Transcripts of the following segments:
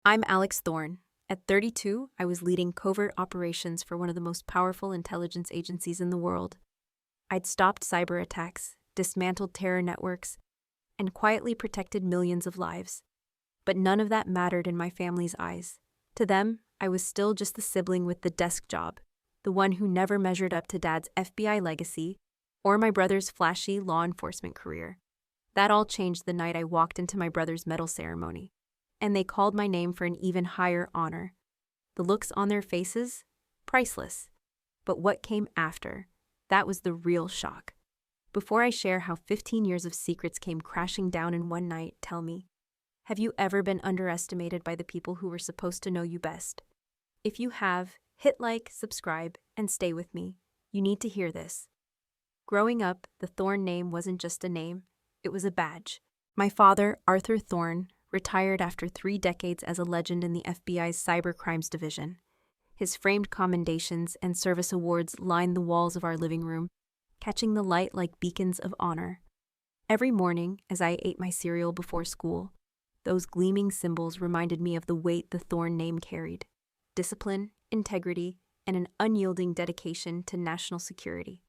I'm Alex Thorne. At 32, I was leading covert operations for one of the most powerful intelligence agencies in the world. I'd stopped cyber attacks, dismantled terror networks, and quietly protected millions of lives. But none of that mattered in my family's eyes. To them, I was still just the sibling with the desk job, the one who never measured up to Dad's FBI legacy or my brother's flashy law enforcement career. That all changed the night I walked into my brother's medal ceremony, and they called my name for an even higher honor. The looks on their faces? Priceless. But what came after? That was the real shock. Before I share how 15 years of secrets came crashing down in one night, tell me, have you ever been underestimated by the people who were supposed to know you best? If you have, hit like, subscribe, and stay with me. You need to hear this. Growing up, the Thorne name wasn't just a name, it was a badge. My father, Arthur Thorne, retired after 3 decades as a legend in the FBI's Cyber Crimes Division. His framed commendations and service awards lined the walls of our living room, catching the light like beacons of honor. Every morning, as I ate my cereal before school, those gleaming symbols reminded me of the weight the Thorne name carried: discipline, integrity, and an unyielding dedication to national security.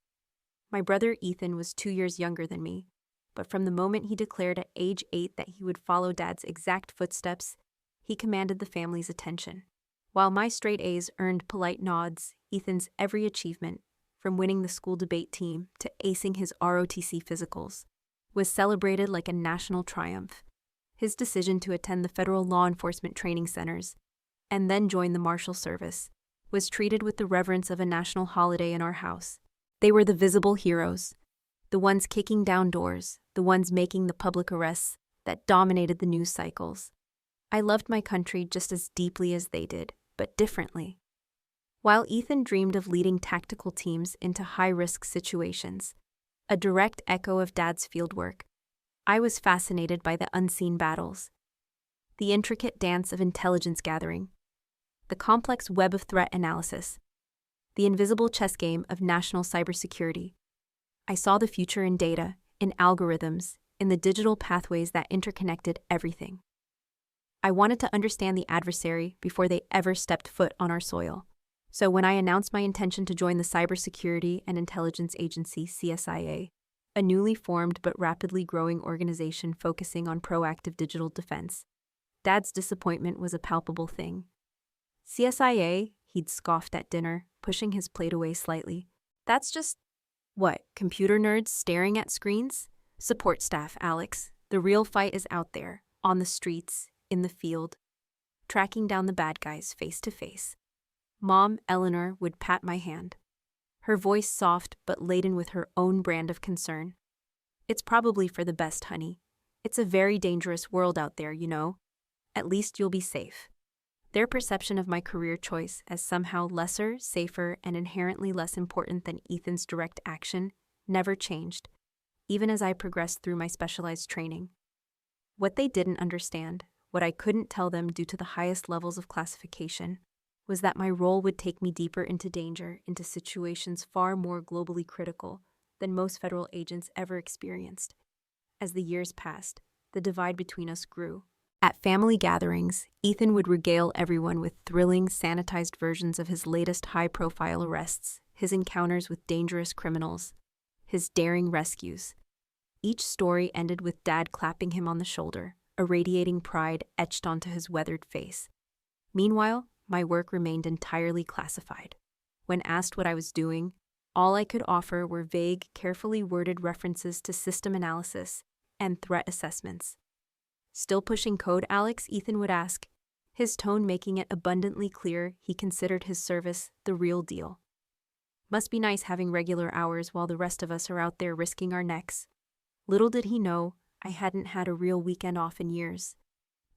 My brother Ethan was 2 years younger than me, but from the moment he declared at age 8 that he would follow Dad's exact footsteps, he commanded the family's attention. While my straight A's earned polite nods, Ethan's every achievement, from winning the school debate team to acing his ROTC physicals, was celebrated like a national triumph. His decision to attend the federal law enforcement training centers and then join the Marshal Service was treated with the reverence of a national holiday in our house. They were the visible heroes, the ones kicking down doors, the ones making the public arrests that dominated the news cycles. I loved my country just as deeply as they did, but differently. While Ethan dreamed of leading tactical teams into high-risk situations, a direct echo of Dad's fieldwork, I was fascinated by the unseen battles, the intricate dance of intelligence gathering, the complex web of threat analysis, the invisible chess game of national cybersecurity. I saw the future in data, in algorithms, in the digital pathways that interconnected everything. I wanted to understand the adversary before they ever stepped foot on our soil. So when I announced my intention to join the Cybersecurity and Intelligence Agency, CSIA, a newly formed but rapidly growing organization focusing on proactive digital defense, Dad's disappointment was a palpable thing. CSIA, he'd scoffed at dinner, pushing his plate away slightly. That's just, what, computer nerds staring at screens? Support staff, Alex. The real fight is out there, on the streets, in the field, tracking down the bad guys face to face. Mom, Eleanor, would pat my hand, her voice soft but laden with her own brand of concern. It's probably for the best, honey. It's a very dangerous world out there, you know. At least you'll be safe. Their perception of my career choice as somehow lesser, safer, and inherently less important than Ethan's direct action never changed, even as I progressed through my specialized training. What they didn't understand, what I couldn't tell them due to the highest levels of classification, was that my role would take me deeper into danger, into situations far more globally critical than most federal agents ever experienced. As the years passed, the divide between us grew. At family gatherings, Ethan would regale everyone with thrilling, sanitized versions of his latest high-profile arrests, his encounters with dangerous criminals, his daring rescues. Each story ended with Dad clapping him on the shoulder, a radiating pride etched onto his weathered face. Meanwhile, my work remained entirely classified. When asked what I was doing, all I could offer were vague, carefully worded references to system analysis and threat assessments. Still pushing code, Alex? Ethan would ask, his tone making it abundantly clear he considered his service the real deal. Must be nice having regular hours while the rest of us are out there risking our necks. Little did he know, I hadn't had a real weekend off in years.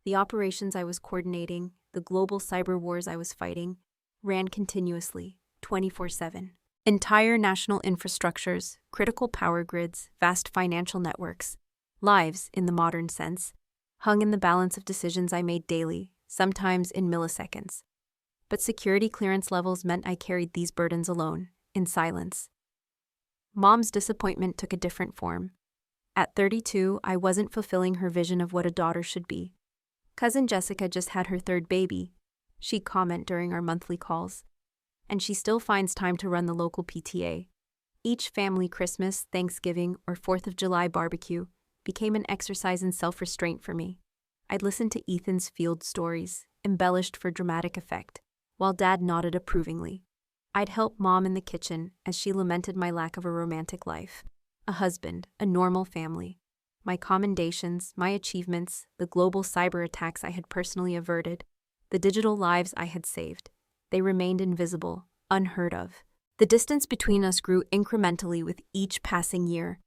The operations I was coordinating, the global cyber wars I was fighting, ran continuously, 24/7. Entire national infrastructures, critical power grids, vast financial networks, lives in the modern sense, hung in the balance of decisions I made daily, sometimes in milliseconds. But security clearance levels meant I carried these burdens alone, in silence. Mom's disappointment took a different form. At 32, I wasn't fulfilling her vision of what a daughter should be. Cousin Jessica just had her third baby, she'd comment during our monthly calls. And she still finds time to run the local PTA. Each family Christmas, Thanksgiving, or 4th of July barbecue became an exercise in self-restraint for me. I'd listen to Ethan's field stories, embellished for dramatic effect, while Dad nodded approvingly. I'd help Mom in the kitchen as she lamented my lack of a romantic life, a husband, a normal family. My commendations, my achievements, the global cyber attacks I had personally averted, the digital lives I had saved, they remained invisible, unheard of. The distance between us grew incrementally with each passing year.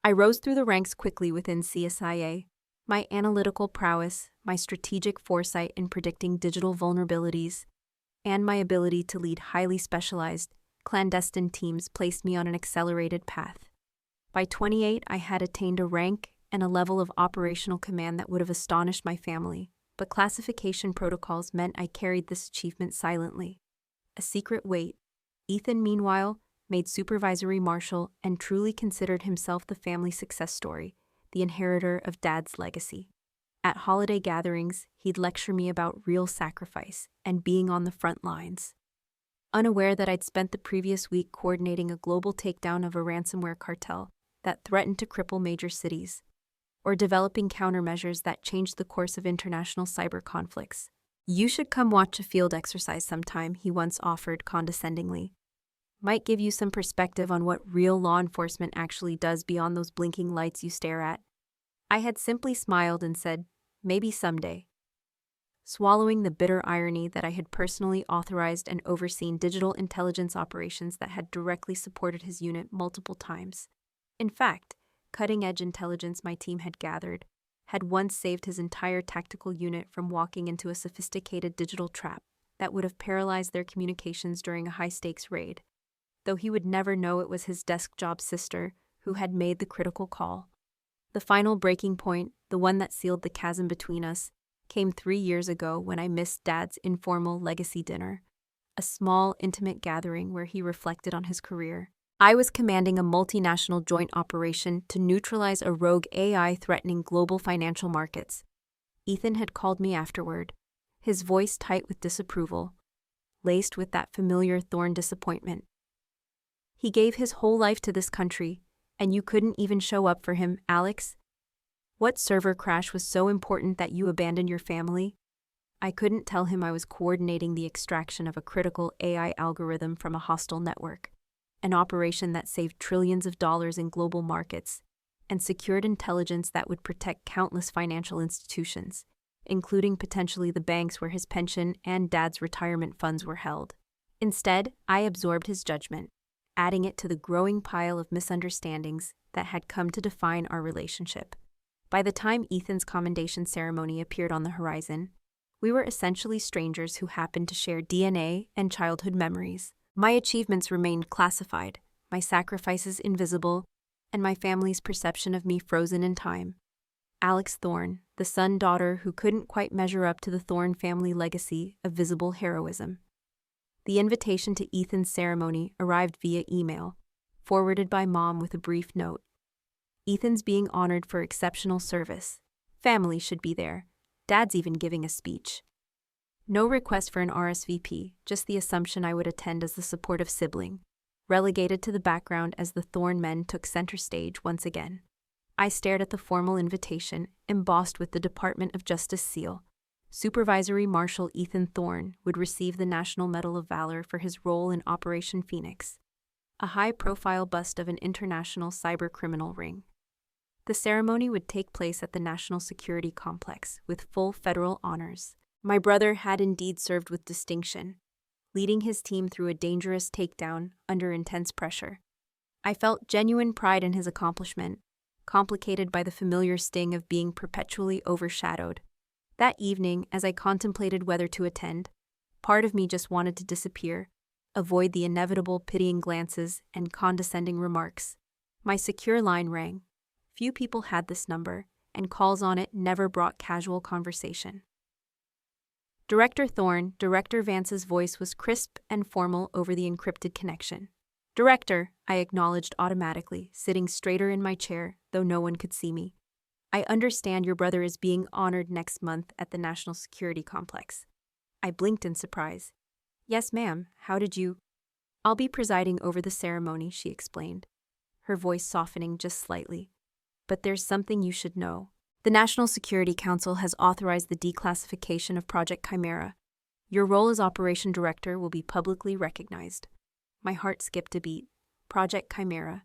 I rose through the ranks quickly within CSIA. My analytical prowess, my strategic foresight in predicting digital vulnerabilities, and my ability to lead highly specialized, clandestine teams placed me on an accelerated path. By 28, I had attained a rank and a level of operational command that would have astonished my family, but classification protocols meant I carried this achievement silently. A secret weight. Ethan, meanwhile, made supervisory marshal and truly considered himself the family success story, the inheritor of Dad's legacy. At holiday gatherings, he'd lecture me about real sacrifice and being on the front lines. Unaware that I'd spent the previous week coordinating a global takedown of a ransomware cartel that threatened to cripple major cities, or developing countermeasures that changed the course of international cyber conflicts. "You should come watch a field exercise sometime," he once offered condescendingly. "Might give you some perspective on what real law enforcement actually does beyond those blinking lights you stare at." I had simply smiled and said, "Maybe someday." Swallowing the bitter irony that I had personally authorized and overseen digital intelligence operations that had directly supported his unit multiple times. In fact, cutting-edge intelligence my team had gathered had once saved his entire tactical unit from walking into a sophisticated digital trap that would have paralyzed their communications during a high-stakes raid, though he would never know it was his desk job sister who had made the critical call. The final breaking point, the one that sealed the chasm between us, came 3 years ago when I missed Dad's informal legacy dinner, a small, intimate gathering where he reflected on his career. I was commanding a multinational joint operation to neutralize a rogue AI threatening global financial markets. Ethan had called me afterward, his voice tight with disapproval, laced with that familiar Thorne disappointment. "He gave his whole life to this country, and you couldn't even show up for him, Alex? What server crash was so important that you abandoned your family?" I couldn't tell him I was coordinating the extraction of a critical AI algorithm from a hostile network, an operation that saved trillions of dollars in global markets and secured intelligence that would protect countless financial institutions, including potentially the banks where his pension and Dad's retirement funds were held. Instead, I absorbed his judgment, adding it to the growing pile of misunderstandings that had come to define our relationship. By the time Ethan's commendation ceremony appeared on the horizon, we were essentially strangers who happened to share DNA and childhood memories. My achievements remained classified, my sacrifices invisible, and my family's perception of me frozen in time. Alex Thorne, the son-daughter who couldn't quite measure up to the Thorne family legacy of visible heroism. The invitation to Ethan's ceremony arrived via email, forwarded by Mom with a brief note. "Ethan's being honored for exceptional service. Family should be there. Dad's even giving a speech." No request for an RSVP, just the assumption I would attend as the supportive sibling, relegated to the background as the Thorne men took center stage once again. I stared at the formal invitation, embossed with the Department of Justice seal. Supervisory Marshal Ethan Thorne would receive the National Medal of Valor for his role in Operation Phoenix, a high-profile bust of an international cyber-criminal ring. The ceremony would take place at the National Security Complex with full federal honors. My brother had indeed served with distinction, leading his team through a dangerous takedown under intense pressure. I felt genuine pride in his accomplishment, complicated by the familiar sting of being perpetually overshadowed. That evening, as I contemplated whether to attend, part of me just wanted to disappear, avoid the inevitable pitying glances and condescending remarks. My secure line rang. Few people had this number, and calls on it never brought casual conversation. Director Thorne, Director Vance's voice was crisp and formal over the encrypted connection. "Director," I acknowledged automatically, sitting straighter in my chair, though no one could see me. I understand your brother is being honored next month at the National Security Complex. I blinked in surprise. Yes, ma'am. How did you? I'll be presiding over the ceremony, she explained, her voice softening just slightly. But there's something you should know. The National Security Council has authorized the declassification of Project Chimera. Your role as Operation Director will be publicly recognized. My heart skipped a beat. Project Chimera.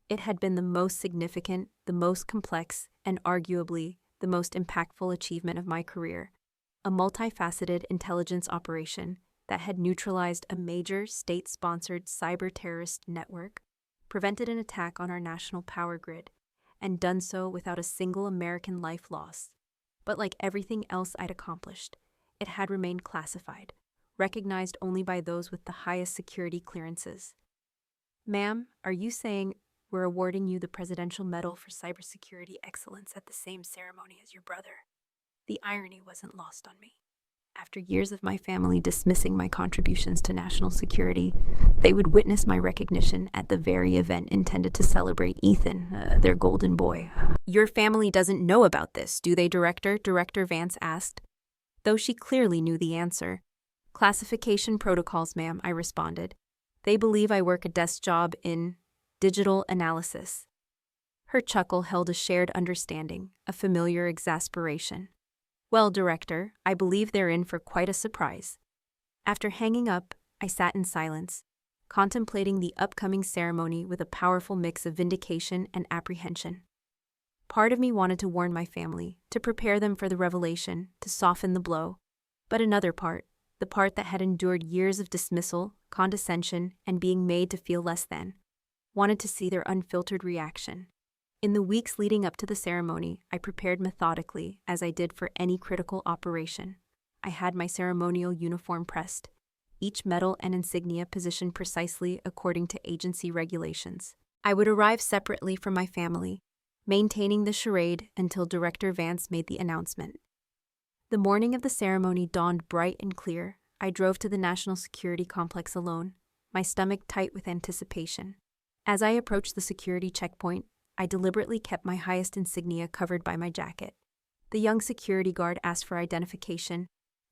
It had been the most significant, the most complex, and arguably the most impactful achievement of my career. A multifaceted intelligence operation that had neutralized a major state-sponsored cyber-terrorist network, prevented an attack on our national power grid, and done so without a single American life lost. But like everything else I'd accomplished, it had remained classified, recognized only by those with the highest security clearances. Ma'am, are you saying we're awarding you the Presidential Medal for Cybersecurity Excellence at the same ceremony as your brother? The irony wasn't lost on me. After years of my family dismissing my contributions to national security, they would witness my recognition at the very event intended to celebrate Ethan, their golden boy. Your family doesn't know about this, do they, Director? Director Vance asked, though she clearly knew the answer. Classification protocols, ma'am, I responded. They believe I work a desk job in digital analysis. Her chuckle held a shared understanding, a familiar exasperation. Well, Director, I believe they're in for quite a surprise. After hanging up, I sat in silence, contemplating the upcoming ceremony with a powerful mix of vindication and apprehension. Part of me wanted to warn my family, to prepare them for the revelation, to soften the blow. But another part, the part that had endured years of dismissal, condescension, and being made to feel less than, wanted to see their unfiltered reaction. In the weeks leading up to the ceremony, I prepared methodically, as I did for any critical operation. I had my ceremonial uniform pressed, each medal and insignia positioned precisely according to agency regulations. I would arrive separately from my family, maintaining the charade until Director Vance made the announcement. The morning of the ceremony dawned bright and clear. I drove to the National Security Complex alone, my stomach tight with anticipation. As I approached the security checkpoint, I deliberately kept my highest insignia covered by my jacket. The young security guard asked for identification,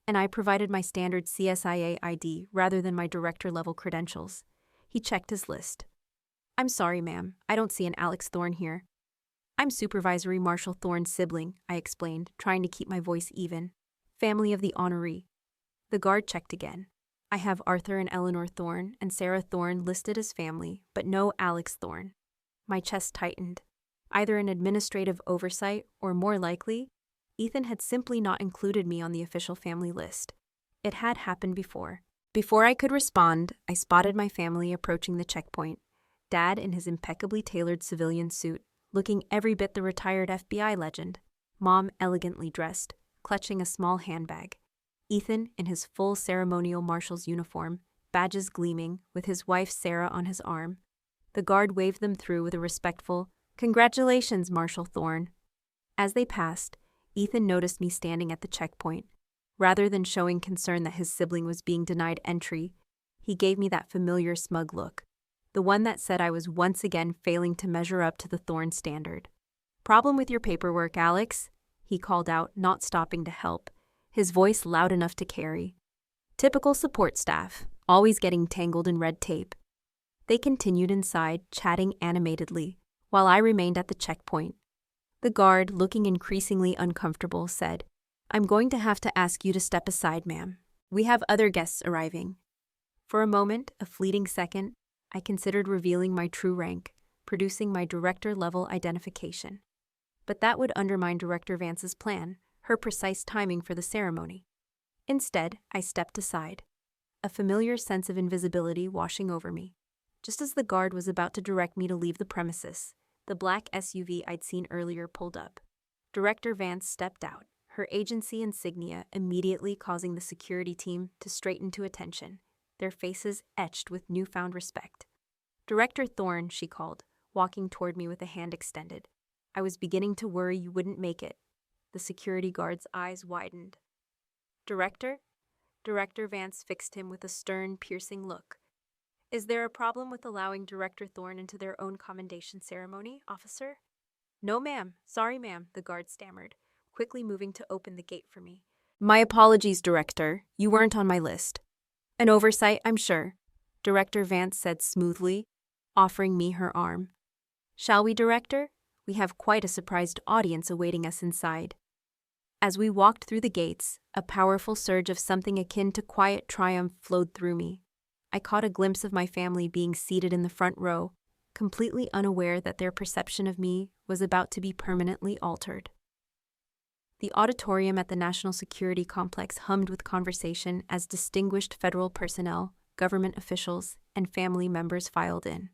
and I provided my standard CSIA ID rather than my director-level credentials. He checked his list. I'm sorry, ma'am, I don't see an Alex Thorne here. I'm Supervisory Marshal Thorne's sibling, I explained, trying to keep my voice even. Family of the honoree. The guard checked again. I have Arthur and Eleanor Thorne and Sarah Thorne listed as family, but no Alex Thorne. My chest tightened. Either an administrative oversight, or more likely, Ethan had simply not included me on the official family list. It had happened before. Before I could respond, I spotted my family approaching the checkpoint. Dad in his impeccably tailored civilian suit, looking every bit the retired FBI legend. Mom elegantly dressed, clutching a small handbag. Ethan in his full ceremonial marshal's uniform, badges gleaming, with his wife Sarah on his arm. The guard waved them through with a respectful, "Congratulations, Marshal Thorne." As they passed, Ethan noticed me standing at the checkpoint. Rather than showing concern that his sibling was being denied entry, he gave me that familiar smug look, the one that said I was once again failing to measure up to the Thorne standard. "Problem with your paperwork, Alex?" he called out, not stopping to help, his voice loud enough to carry. Typical support staff, always getting tangled in red tape. They continued inside, chatting animatedly, while I remained at the checkpoint. The guard, looking increasingly uncomfortable, said, "I'm going to have to ask you to step aside, ma'am. We have other guests arriving." For a moment, a fleeting second, I considered revealing my true rank, producing my director-level identification. But that would undermine Director Vance's plan, her precise timing for the ceremony. Instead, I stepped aside, a familiar sense of invisibility washing over me. Just as the guard was about to direct me to leave the premises, the black SUV I'd seen earlier pulled up. Director Vance stepped out, her agency insignia immediately causing the security team to straighten to attention, their faces etched with newfound respect. "Director Thorne," she called, walking toward me with a hand extended. "I was beginning to worry you wouldn't make it." The security guard's eyes widened. "Director?" Director Vance fixed him with a stern, piercing look. "Is there a problem with allowing Director Thorne into their own commendation ceremony, officer?" No, ma'am. Sorry, ma'am, the guard stammered, quickly moving to open the gate for me. My apologies, Director. You weren't on my list. An oversight, I'm sure, Director Vance said smoothly, offering me her arm. Shall we, Director? We have quite a surprised audience awaiting us inside. As we walked through the gates, a powerful surge of something akin to quiet triumph flowed through me. I caught a glimpse of my family being seated in the front row, completely unaware that their perception of me was about to be permanently altered. The auditorium at the National Security Complex hummed with conversation as distinguished federal personnel, government officials, and family members filed in.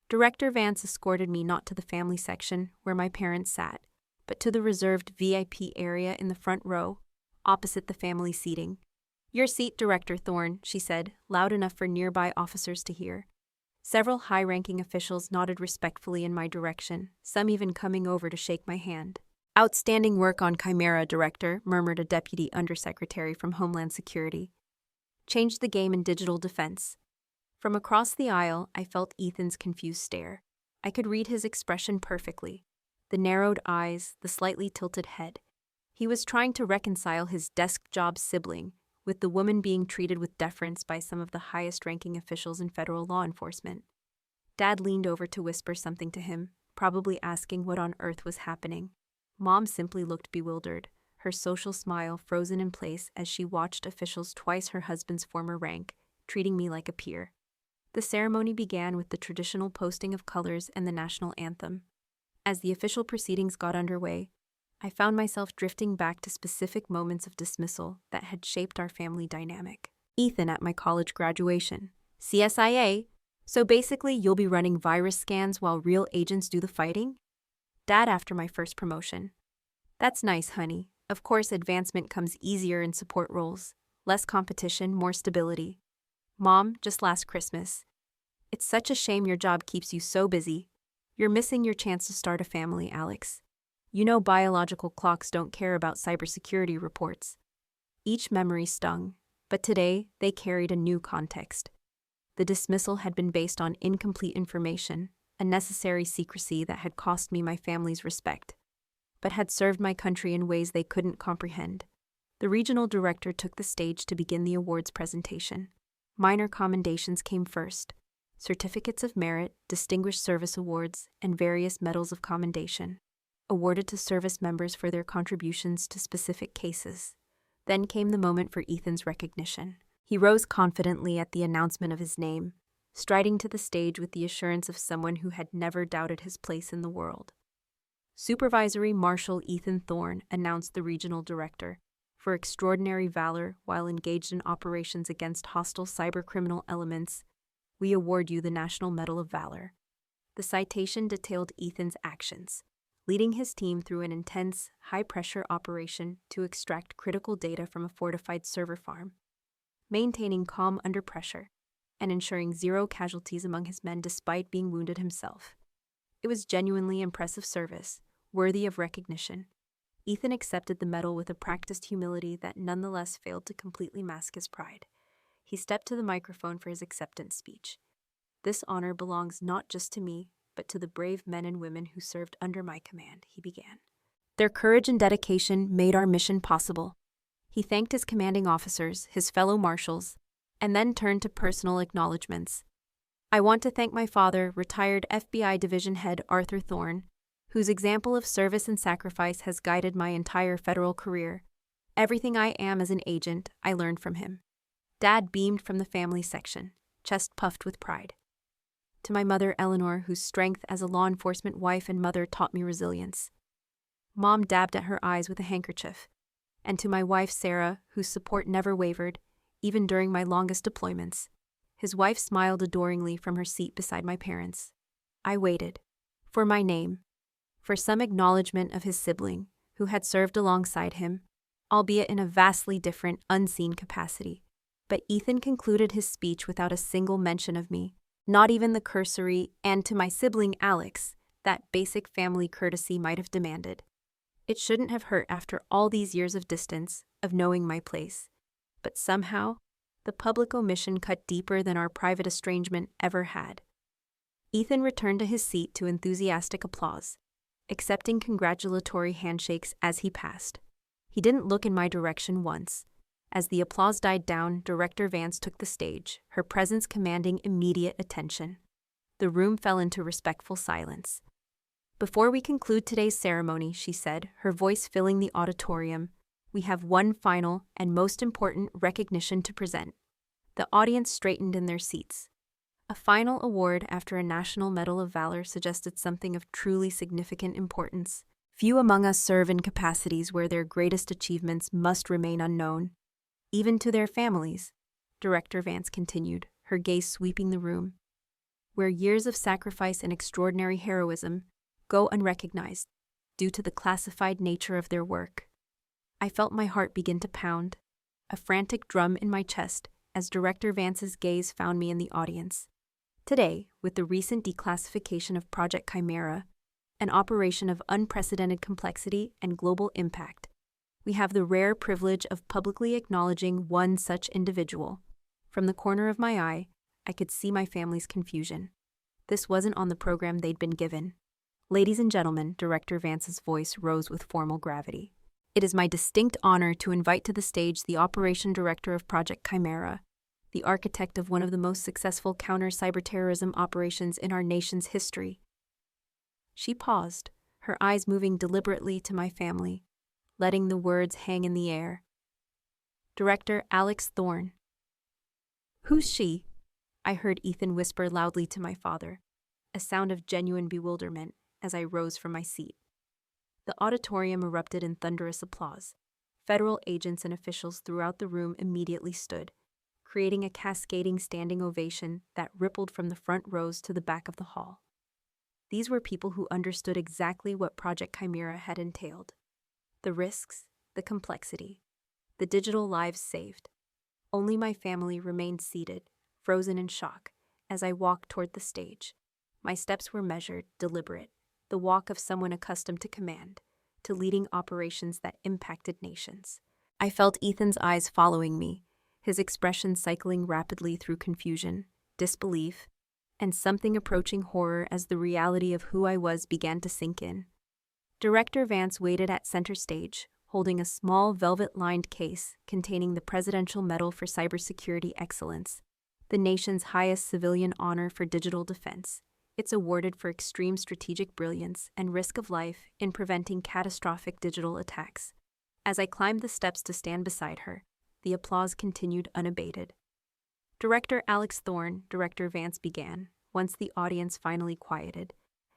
Director Vance escorted me not to the family section where my parents sat, but to the reserved VIP area in the front row, opposite the family seating. Your seat, Director Thorne, she said, loud enough for nearby officers to hear. Several high-ranking officials nodded respectfully in my direction, some even coming over to shake my hand. Outstanding work on Chimera, Director, murmured a deputy undersecretary from Homeland Security. Changed the game in digital defense. From across the aisle, I felt Ethan's confused stare. I could read his expression perfectly. The narrowed eyes, the slightly tilted head. He was trying to reconcile his desk job sibling with the woman being treated with deference by some of the highest-ranking officials in federal law enforcement. Dad leaned over to whisper something to him, probably asking what on earth was happening. Mom simply looked bewildered, her social smile frozen in place as she watched officials twice her husband's former rank, treating me like a peer. The ceremony began with the traditional posting of colors and the national anthem. As the official proceedings got underway, I found myself drifting back to specific moments of dismissal that had shaped our family dynamic. Ethan at my college graduation. CSIA? So basically you'll be running virus scans while real agents do the fighting? Dad after my first promotion. That's nice, honey. Of course, advancement comes easier in support roles. Less competition, more stability. Mom, just last Christmas. It's such a shame your job keeps you so busy. You're missing your chance to start a family, Alex. You know biological clocks don't care about cybersecurity reports. Each memory stung, but today they carried a new context. The dismissal had been based on incomplete information, a necessary secrecy that had cost me my family's respect, but had served my country in ways they couldn't comprehend. The regional director took the stage to begin the awards presentation. Minor commendations came first: certificates of merit, distinguished service awards, and various medals of commendation, awarded to service members for their contributions to specific cases. Then came the moment for Ethan's recognition. He rose confidently at the announcement of his name, striding to the stage with the assurance of someone who had never doubted his place in the world. Supervisory Marshal Ethan Thorne announced the regional director, for extraordinary valor while engaged in operations against hostile cybercriminal elements, we award you the National Medal of Valor. The citation detailed Ethan's actions, leading his team through an intense, high-pressure operation to extract critical data from a fortified server farm, maintaining calm under pressure, and ensuring zero casualties among his men despite being wounded himself. It was genuinely impressive service, worthy of recognition. Ethan accepted the medal with a practiced humility that nonetheless failed to completely mask his pride. He stepped to the microphone for his acceptance speech. This honor belongs not just to me, but to the brave men and women who served under my command, he began. Their courage and dedication made our mission possible. He thanked his commanding officers, his fellow marshals, and then turned to personal acknowledgments. I want to thank my father, retired FBI Division Head Arthur Thorne, whose example of service and sacrifice has guided my entire federal career. Everything I am as an agent, I learned from him. Dad beamed from the family section, chest puffed with pride. To my mother, Eleanor, whose strength as a law enforcement wife and mother taught me resilience. Mom dabbed at her eyes with a handkerchief. And to my wife, Sarah, whose support never wavered, even during my longest deployments. His wife smiled adoringly from her seat beside my parents. I waited. For my name. For some acknowledgement of his sibling, who had served alongside him, albeit in a vastly different, unseen capacity. But Ethan concluded his speech without a single mention of me, not even the cursory, and to my sibling Alex, that basic family courtesy might have demanded. It shouldn't have hurt after all these years of distance, of knowing my place. But somehow, the public omission cut deeper than our private estrangement ever had. Ethan returned to his seat to enthusiastic applause. accepting congratulatory handshakes as he passed. He didn't look in my direction once. As the applause died down, Director Vance took the stage, her presence commanding immediate attention. The room fell into respectful silence. "Before we conclude today's ceremony," she said, her voice filling the auditorium, "we have one final and most important recognition to present." The audience straightened in their seats. A final award after a National Medal of Valor suggested something of truly significant importance. Few among us serve in capacities where their greatest achievements must remain unknown, even to their families, Director Vance continued, her gaze sweeping the room. Where years of sacrifice and extraordinary heroism go unrecognized due to the classified nature of their work. I felt my heart begin to pound, a frantic drum in my chest, as Director Vance's gaze found me in the audience. Today, with the recent declassification of Project Chimera, an operation of unprecedented complexity and global impact, we have the rare privilege of publicly acknowledging one such individual. From the corner of my eye, I could see my family's confusion. This wasn't on the program they'd been given. "Ladies and gentlemen," Director Vance's voice rose with formal gravity. "It is my distinct honor to invite to the stage the Operation Director of Project Chimera, the architect of one of the most successful counter-cyberterrorism operations in our nation's history." She paused, her eyes moving deliberately to my family, letting the words hang in the air. "Director Alex Thorne." "Who's she?" I heard Ethan whisper loudly to my father, a sound of genuine bewilderment as I rose from my seat. The auditorium erupted in thunderous applause. Federal agents and officials throughout the room immediately stood, creating a cascading standing ovation that rippled from the front rows to the back of the hall. These were people who understood exactly what Project Chimera had entailed. The risks, the complexity, the digital lives saved. Only my family remained seated, frozen in shock, as I walked toward the stage. My steps were measured, deliberate, the walk of someone accustomed to command, to leading operations that impacted nations. I felt Ethan's eyes following me, his expression cycling rapidly through confusion, disbelief, and something approaching horror as the reality of who I was began to sink in. Director Vance waited at center stage, holding a small velvet-lined case containing the Presidential Medal for Cybersecurity Excellence, the nation's highest civilian honor for digital defense. It's awarded for extreme strategic brilliance and risk of life in preventing catastrophic digital attacks. As I climbed the steps to stand beside her, the applause continued unabated. "Director Alex Thorne," Director Vance began, once the audience finally quieted,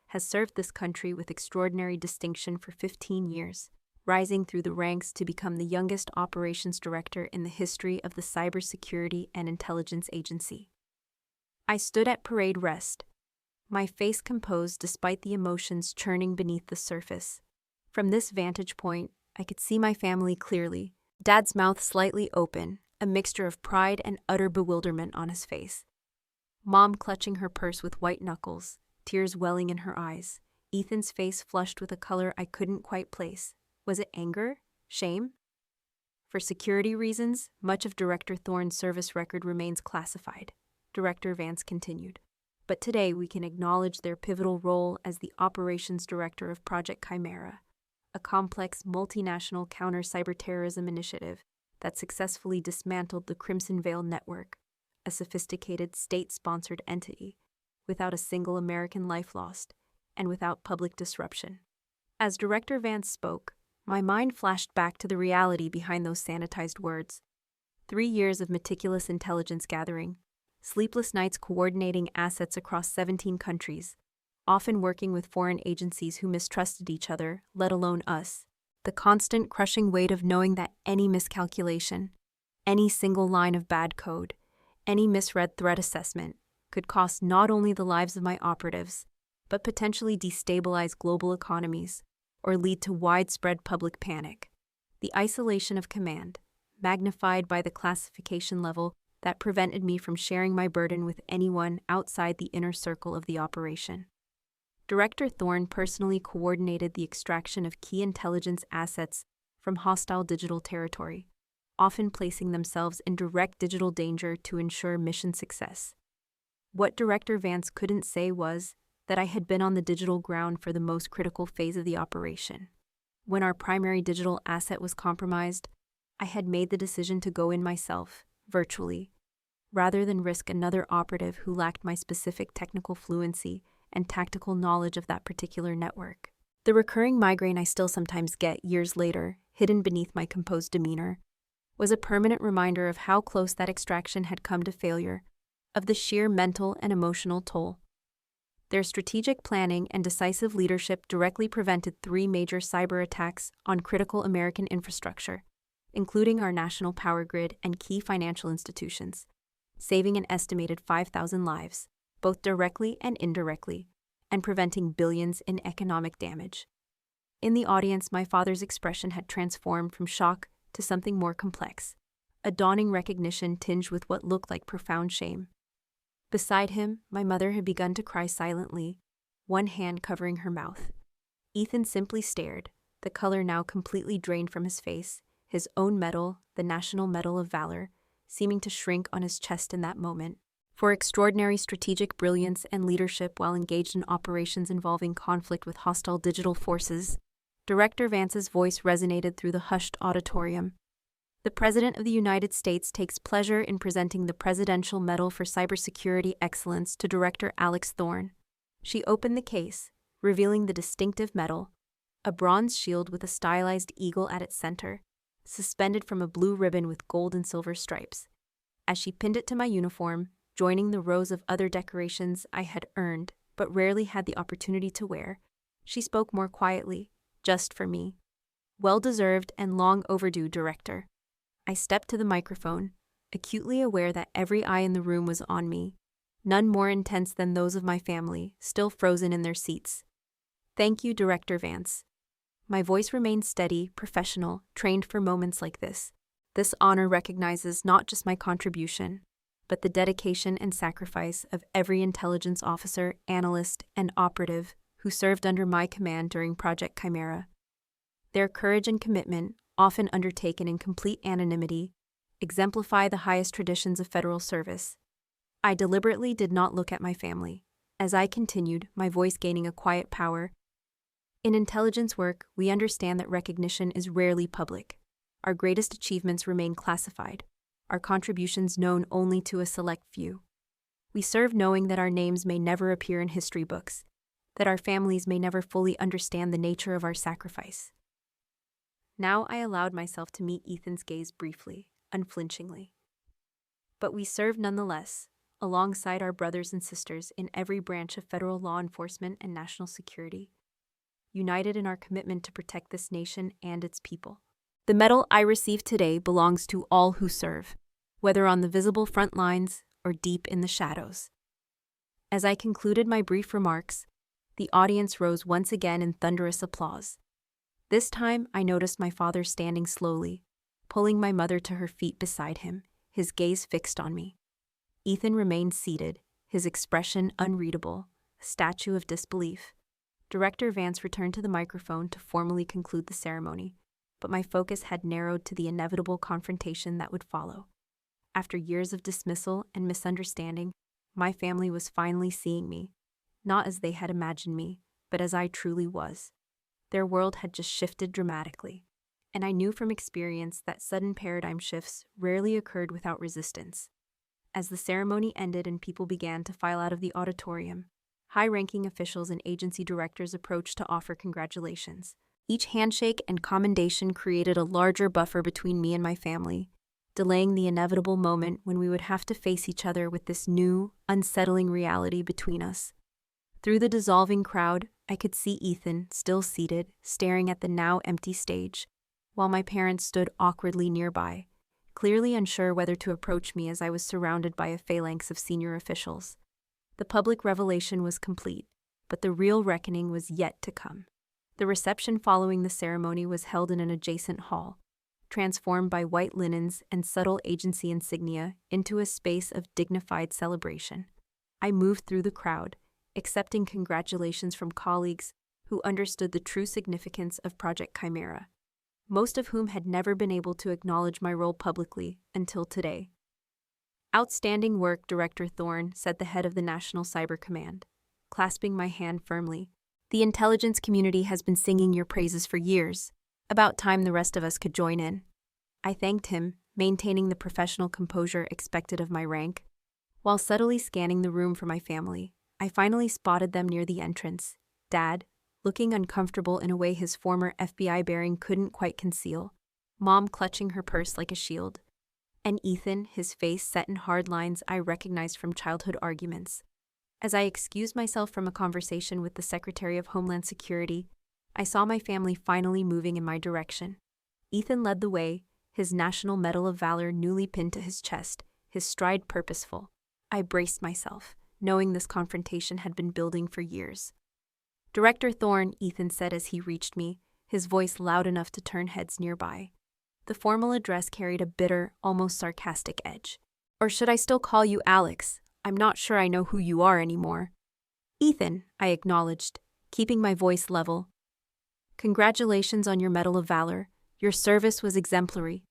"has served this country with extraordinary distinction for 15 years, rising through the ranks to become the youngest operations director in the history of the Cybersecurity and Intelligence Agency." I stood at parade rest, my face composed despite the emotions churning beneath the surface. From this vantage point, I could see my family clearly, Dad's mouth slightly open, a mixture of pride and utter bewilderment on his face. Mom clutching her purse with white knuckles, tears welling in her eyes. Ethan's face flushed with a color I couldn't quite place. Was it anger? Shame? For security reasons, much of Director Thorne's service record remains classified, Director Vance continued. But today we can acknowledge their pivotal role as the operations director of Project Chimera, a complex multinational counter-cyberterrorism initiative that successfully dismantled the Crimson Veil network, a sophisticated state-sponsored entity, without a single American life lost, and without public disruption. As Director Vance spoke, my mind flashed back to the reality behind those sanitized words. 3 years of meticulous intelligence gathering, sleepless nights coordinating assets across 17 countries, often working with foreign agencies who mistrusted each other, let alone us. The constant crushing weight of knowing that any miscalculation, any single line of bad code, any misread threat assessment could cost not only the lives of my operatives, but potentially destabilize global economies or lead to widespread public panic. The isolation of command, magnified by the classification level that prevented me from sharing my burden with anyone outside the inner circle of the operation. Director Thorne personally coordinated the extraction of key intelligence assets from hostile digital territory, often placing themselves in direct digital danger to ensure mission success. What Director Vance couldn't say was, that I had been on the digital ground for the most critical phase of the operation. When our primary digital asset was compromised, I had made the decision to go in myself, virtually, rather than risk another operative who lacked my specific technical fluency and tactical knowledge of that particular network. The recurring migraine I still sometimes get years later, hidden beneath my composed demeanor, was a permanent reminder of how close that extraction had come to failure, of the sheer mental and emotional toll. Their strategic planning and decisive leadership directly prevented 3 major cyber attacks on critical American infrastructure, including our national power grid and key financial institutions, saving an estimated 5,000 lives, both directly and indirectly, and preventing billions in economic damage. In the audience, my father's expression had transformed from shock to something more complex, a dawning recognition tinged with what looked like profound shame. Beside him, my mother had begun to cry silently, one hand covering her mouth. Ethan simply stared, the color now completely drained from his face, his own medal, the National Medal of Valor, seeming to shrink on his chest in that moment. For extraordinary strategic brilliance and leadership while engaged in operations involving conflict with hostile digital forces, Director Vance's voice resonated through the hushed auditorium. The President of the United States takes pleasure in presenting the Presidential Medal for Cybersecurity Excellence to Director Alex Thorne. She opened the case, revealing the distinctive medal, a bronze shield with a stylized eagle at its center, suspended from a blue ribbon with gold and silver stripes. As she pinned it to my uniform, joining the rows of other decorations I had earned but rarely had the opportunity to wear, she spoke more quietly, just for me. Well-deserved and long overdue, Director. I stepped to the microphone, acutely aware that every eye in the room was on me, none more intense than those of my family, still frozen in their seats. Thank you, Director Vance. My voice remained steady, professional, trained for moments like this. This honor recognizes not just my contribution, but the dedication and sacrifice of every intelligence officer, analyst, and operative who served under my command during Project Chimera. Their courage and commitment, often undertaken in complete anonymity, exemplify the highest traditions of federal service. I deliberately did not look at my family. As I continued, my voice gaining a quiet power. In intelligence work, we understand that recognition is rarely public. Our greatest achievements remain classified, our contributions known only to a select few. We serve knowing that our names may never appear in history books, that our families may never fully understand the nature of our sacrifice. Now I allowed myself to meet Ethan's gaze briefly, unflinchingly. But we serve nonetheless, alongside our brothers and sisters in every branch of federal law enforcement and national security, united in our commitment to protect this nation and its people. The medal I receive today belongs to all who serve, whether on the visible front lines or deep in the shadows. As I concluded my brief remarks, the audience rose once again in thunderous applause. This time, I noticed my father standing slowly, pulling my mother to her feet beside him, his gaze fixed on me. Ethan remained seated, his expression unreadable, a statue of disbelief. Director Vance returned to the microphone to formally conclude the ceremony, but my focus had narrowed to the inevitable confrontation that would follow. After years of dismissal and misunderstanding, my family was finally seeing me, not as they had imagined me, but as I truly was. Their world had just shifted dramatically, and I knew from experience that sudden paradigm shifts rarely occurred without resistance. As the ceremony ended and people began to file out of the auditorium, high-ranking officials and agency directors approached to offer congratulations. Each handshake and commendation created a larger buffer between me and my family, delaying the inevitable moment when we would have to face each other with this new, unsettling reality between us. Through the dissolving crowd, I could see Ethan, still seated, staring at the now empty stage, while my parents stood awkwardly nearby, clearly unsure whether to approach me as I was surrounded by a phalanx of senior officials. The public revelation was complete, but the real reckoning was yet to come. The reception following the ceremony was held in an adjacent hall, transformed by white linens and subtle agency insignia into a space of dignified celebration. I moved through the crowd, accepting congratulations from colleagues who understood the true significance of Project Chimera, most of whom had never been able to acknowledge my role publicly until today. "Outstanding work, Director Thorne," said the head of the National Cyber Command. clasping my hand firmly. "The intelligence community has been singing your praises for years. About time the rest of us could join in." I thanked him, maintaining the professional composure expected of my rank. While subtly scanning the room for my family, I finally spotted them near the entrance. Dad, looking uncomfortable in a way his former FBI bearing couldn't quite conceal. Mom clutching her purse like a shield. And Ethan, his face set in hard lines I recognized from childhood arguments. As I excused myself from a conversation with the Secretary of Homeland Security, I saw my family finally moving in my direction. Ethan led the way, his National Medal of Valor newly pinned to his chest, his stride purposeful. I braced myself, knowing this confrontation had been building for years. "Director Thorne," Ethan said as he reached me, his voice loud enough to turn heads nearby. The formal address carried a bitter, almost sarcastic edge. "Or should I still call you Alex? I'm not sure I know who you are anymore." "Ethan," I acknowledged, keeping my voice level. "Congratulations on your Medal of Valor. Your service was exemplary."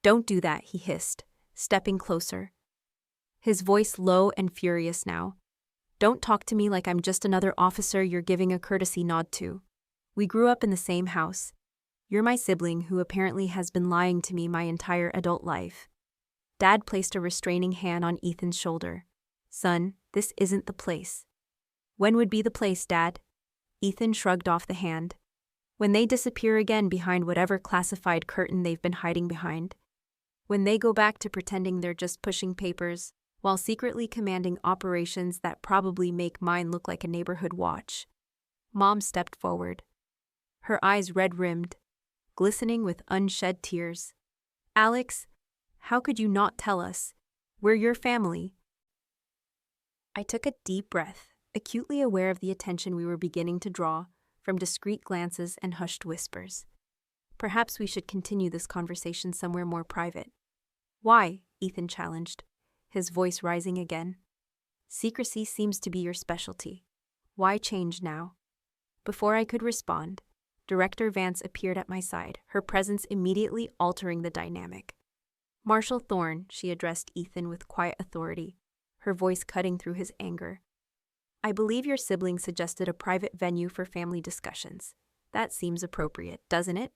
"Don't do that," he hissed, stepping closer. His voice low and furious now. "Don't talk to me like I'm just another officer you're giving a courtesy nod to. We grew up in the same house. You're my sibling who apparently has been lying to me my entire adult life." Dad placed a restraining hand on Ethan's shoulder. "Son, this isn't the place." "When would be the place, Dad?" Ethan shrugged off the hand. "When they disappear again behind whatever classified curtain they've been hiding behind. When they go back to pretending they're just pushing papers, while secretly commanding operations that probably make mine look like a neighborhood watch." Mom stepped forward. Her eyes red-rimmed, glistening with unshed tears. "Alex, how could you not tell us? We're your family." I took a deep breath, acutely aware of the attention we were beginning to draw from discreet glances and hushed whispers. Perhaps we should continue this conversation somewhere more private. "Why?" Ethan challenged, his voice rising again. "Secrecy seems to be your specialty. Why change now?" Before I could respond, Director Vance appeared at my side, her presence immediately altering the dynamic. "Marshal Thorne," she addressed Ethan with quiet authority, her voice cutting through his anger. "I believe your sibling suggested a private venue for family discussions. That seems appropriate, doesn't it?"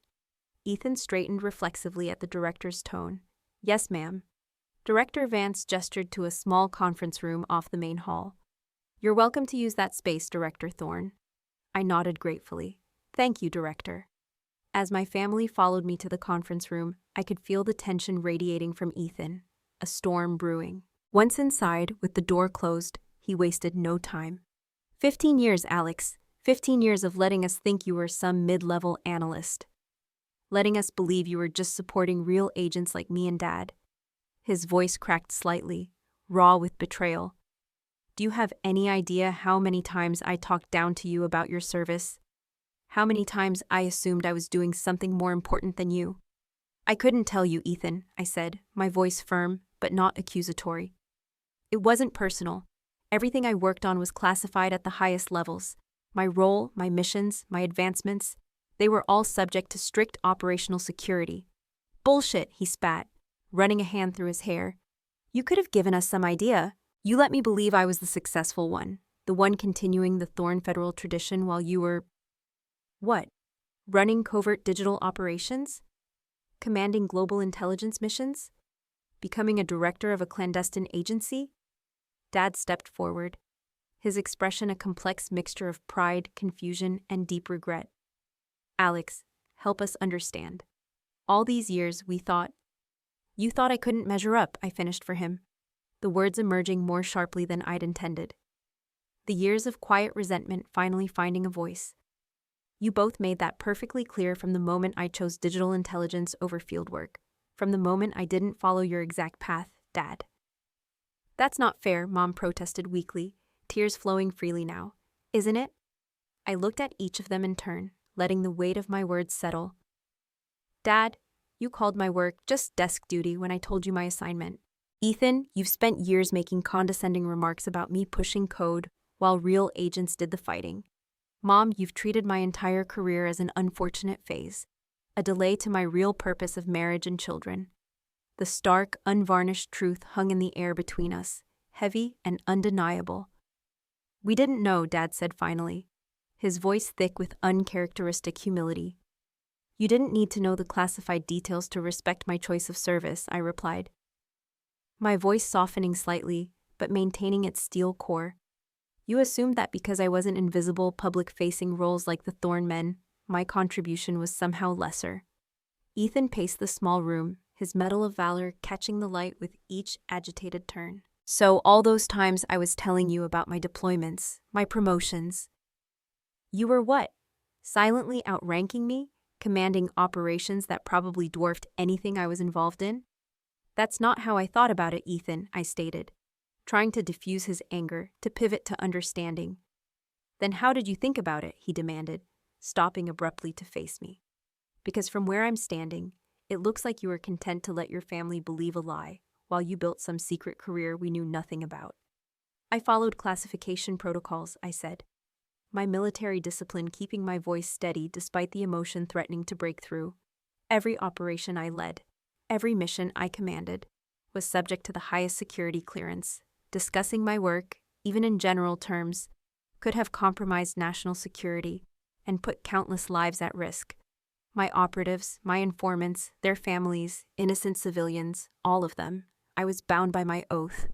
Ethan straightened reflexively at the director's tone. "Yes, ma'am." Director Vance gestured to a small conference room off the main hall. "You're welcome to use that space, Director Thorne." I nodded gratefully. "Thank you, Director." As my family followed me to the conference room, I could feel the tension radiating from Ethan, a storm brewing. Once inside, with the door closed, he wasted no time. 15 years, Alex. 15 years of letting us think you were some mid-level analyst. Letting us believe you were just supporting real agents like me and Dad." His voice cracked slightly, raw with betrayal. "Do you have any idea how many times I talked down to you about your service? How many times I assumed I was doing something more important than you?" "I couldn't tell you, Ethan," I said, my voice firm, but not accusatory. "It wasn't personal. Everything I worked on was classified at the highest levels. My role, my missions, my advancements, they were all subject to strict operational security." "Bullshit," he spat, running a hand through his hair. "You could have given us some idea. You let me believe I was the successful one, the one continuing the Thorne federal tradition while you were... what? Running covert digital operations? Commanding global intelligence missions? Becoming a director of a clandestine agency?" Dad stepped forward, his expression a complex mixture of pride, confusion, and deep regret. "Alex, help us understand. All these years we thought..." "You thought I couldn't measure up," I finished for him, the words emerging more sharply than I'd intended. The years of quiet resentment finally finding a voice. "You both made that perfectly clear from the moment I chose digital intelligence over fieldwork, from the moment I didn't follow your exact path, Dad." "That's not fair," Mom protested weakly, tears flowing freely now. "Isn't it?" I looked at each of them in turn, letting the weight of my words settle. "Dad, you called my work just desk duty when I told you my assignment. Ethan, you've spent years making condescending remarks about me pushing code while real agents did the fighting. Mom, you've treated my entire career as an unfortunate phase, a delay to my real purpose of marriage and children." The stark, unvarnished truth hung in the air between us, heavy and undeniable. We didn't know, Dad said finally, his voice thick with uncharacteristic humility. You didn't need to know the classified details to respect my choice of service, I replied. My voice softening slightly, but maintaining its steel core. You assumed that because I wasn't in visible, public-facing roles like the Thorne men, my contribution was somehow lesser. Ethan paced the small room, his medal of valor catching the light with each agitated turn. So all those times I was telling you about my deployments, my promotions. You were what? Silently outranking me, commanding operations that probably dwarfed anything I was involved in? That's not how I thought about it, Ethan, I stated, trying to diffuse his anger, to pivot to understanding. Then how did you think about it? He demanded, stopping abruptly to face me. Because from where I'm standing, it looks like you were content to let your family believe a lie, while you built some secret career we knew nothing about. I followed classification protocols, I said, my military discipline keeping my voice steady despite the emotion threatening to break through. Every operation I led, every mission I commanded, was subject to the highest security clearance. Discussing my work, even in general terms, could have compromised national security and put countless lives at risk. My operatives, my informants, their families, innocent civilians, all of them. I was bound by my oath.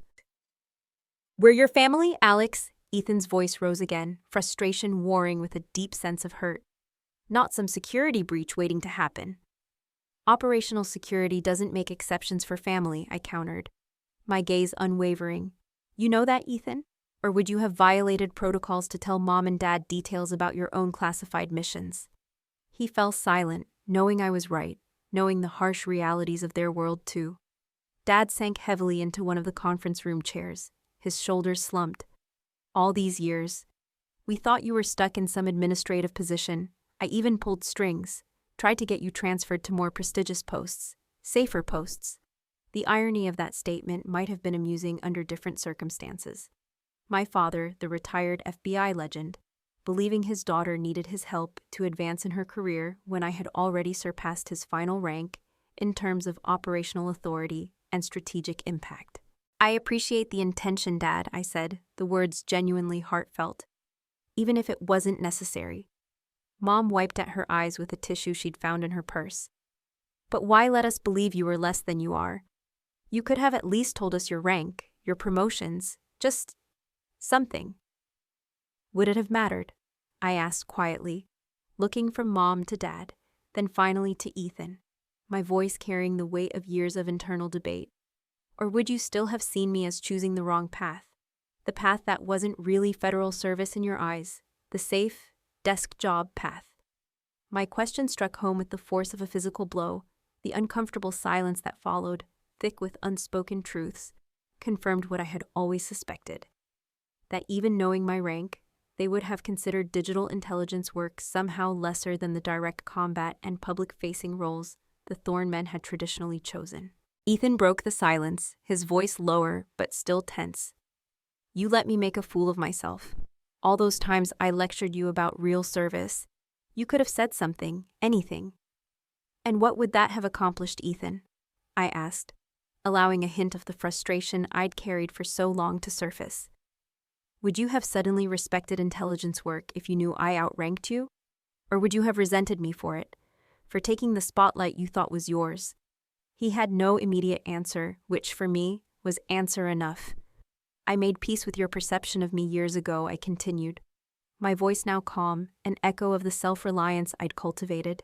We're your family, Alex? Ethan's voice rose again, frustration warring with a deep sense of hurt. Not some security breach waiting to happen. Operational security doesn't make exceptions for family, I countered, my gaze unwavering. You know that, Ethan? Or would you have violated protocols to tell Mom and Dad details about your own classified missions? He fell silent, knowing I was right, knowing the harsh realities of their world too. Dad sank heavily into one of the conference room chairs, his shoulders slumped. All these years, we thought you were stuck in some administrative position. I even pulled strings, tried to get you transferred to more prestigious posts, safer posts. The irony of that statement might have been amusing under different circumstances. My father, the retired FBI legend, believing his daughter needed his help to advance in her career when I had already surpassed his final rank in terms of operational authority and strategic impact. I appreciate the intention, Dad, I said, the words genuinely heartfelt, even if it wasn't necessary. Mom wiped at her eyes with a tissue she'd found in her purse. But why let us believe you were less than you are? You could have at least told us your rank, your promotions, just something. Would it have mattered? I asked quietly, looking from Mom to Dad, then finally to Ethan, my voice carrying the weight of years of internal debate. Or would you still have seen me as choosing the wrong path? The path that wasn't really federal service in your eyes, the safe, desk job path. My question struck home with the force of a physical blow. The uncomfortable silence that followed, thick with unspoken truths, confirmed what I had always suspected. That even knowing my rank, they would have considered digital intelligence work somehow lesser than the direct combat and public-facing roles the Thorne men had traditionally chosen. Ethan broke the silence, his voice lower but still tense. You let me make a fool of myself. All those times I lectured you about real service. You could have said something, anything. And what would that have accomplished, Ethan? I asked, allowing a hint of the frustration I'd carried for so long to surface. Would you have suddenly respected intelligence work if you knew I outranked you? Or would you have resented me for it, for taking the spotlight you thought was yours? He had no immediate answer, which for me was answer enough. I made peace with your perception of me years ago, I continued, my voice now calm, an echo of the self-reliance I'd cultivated.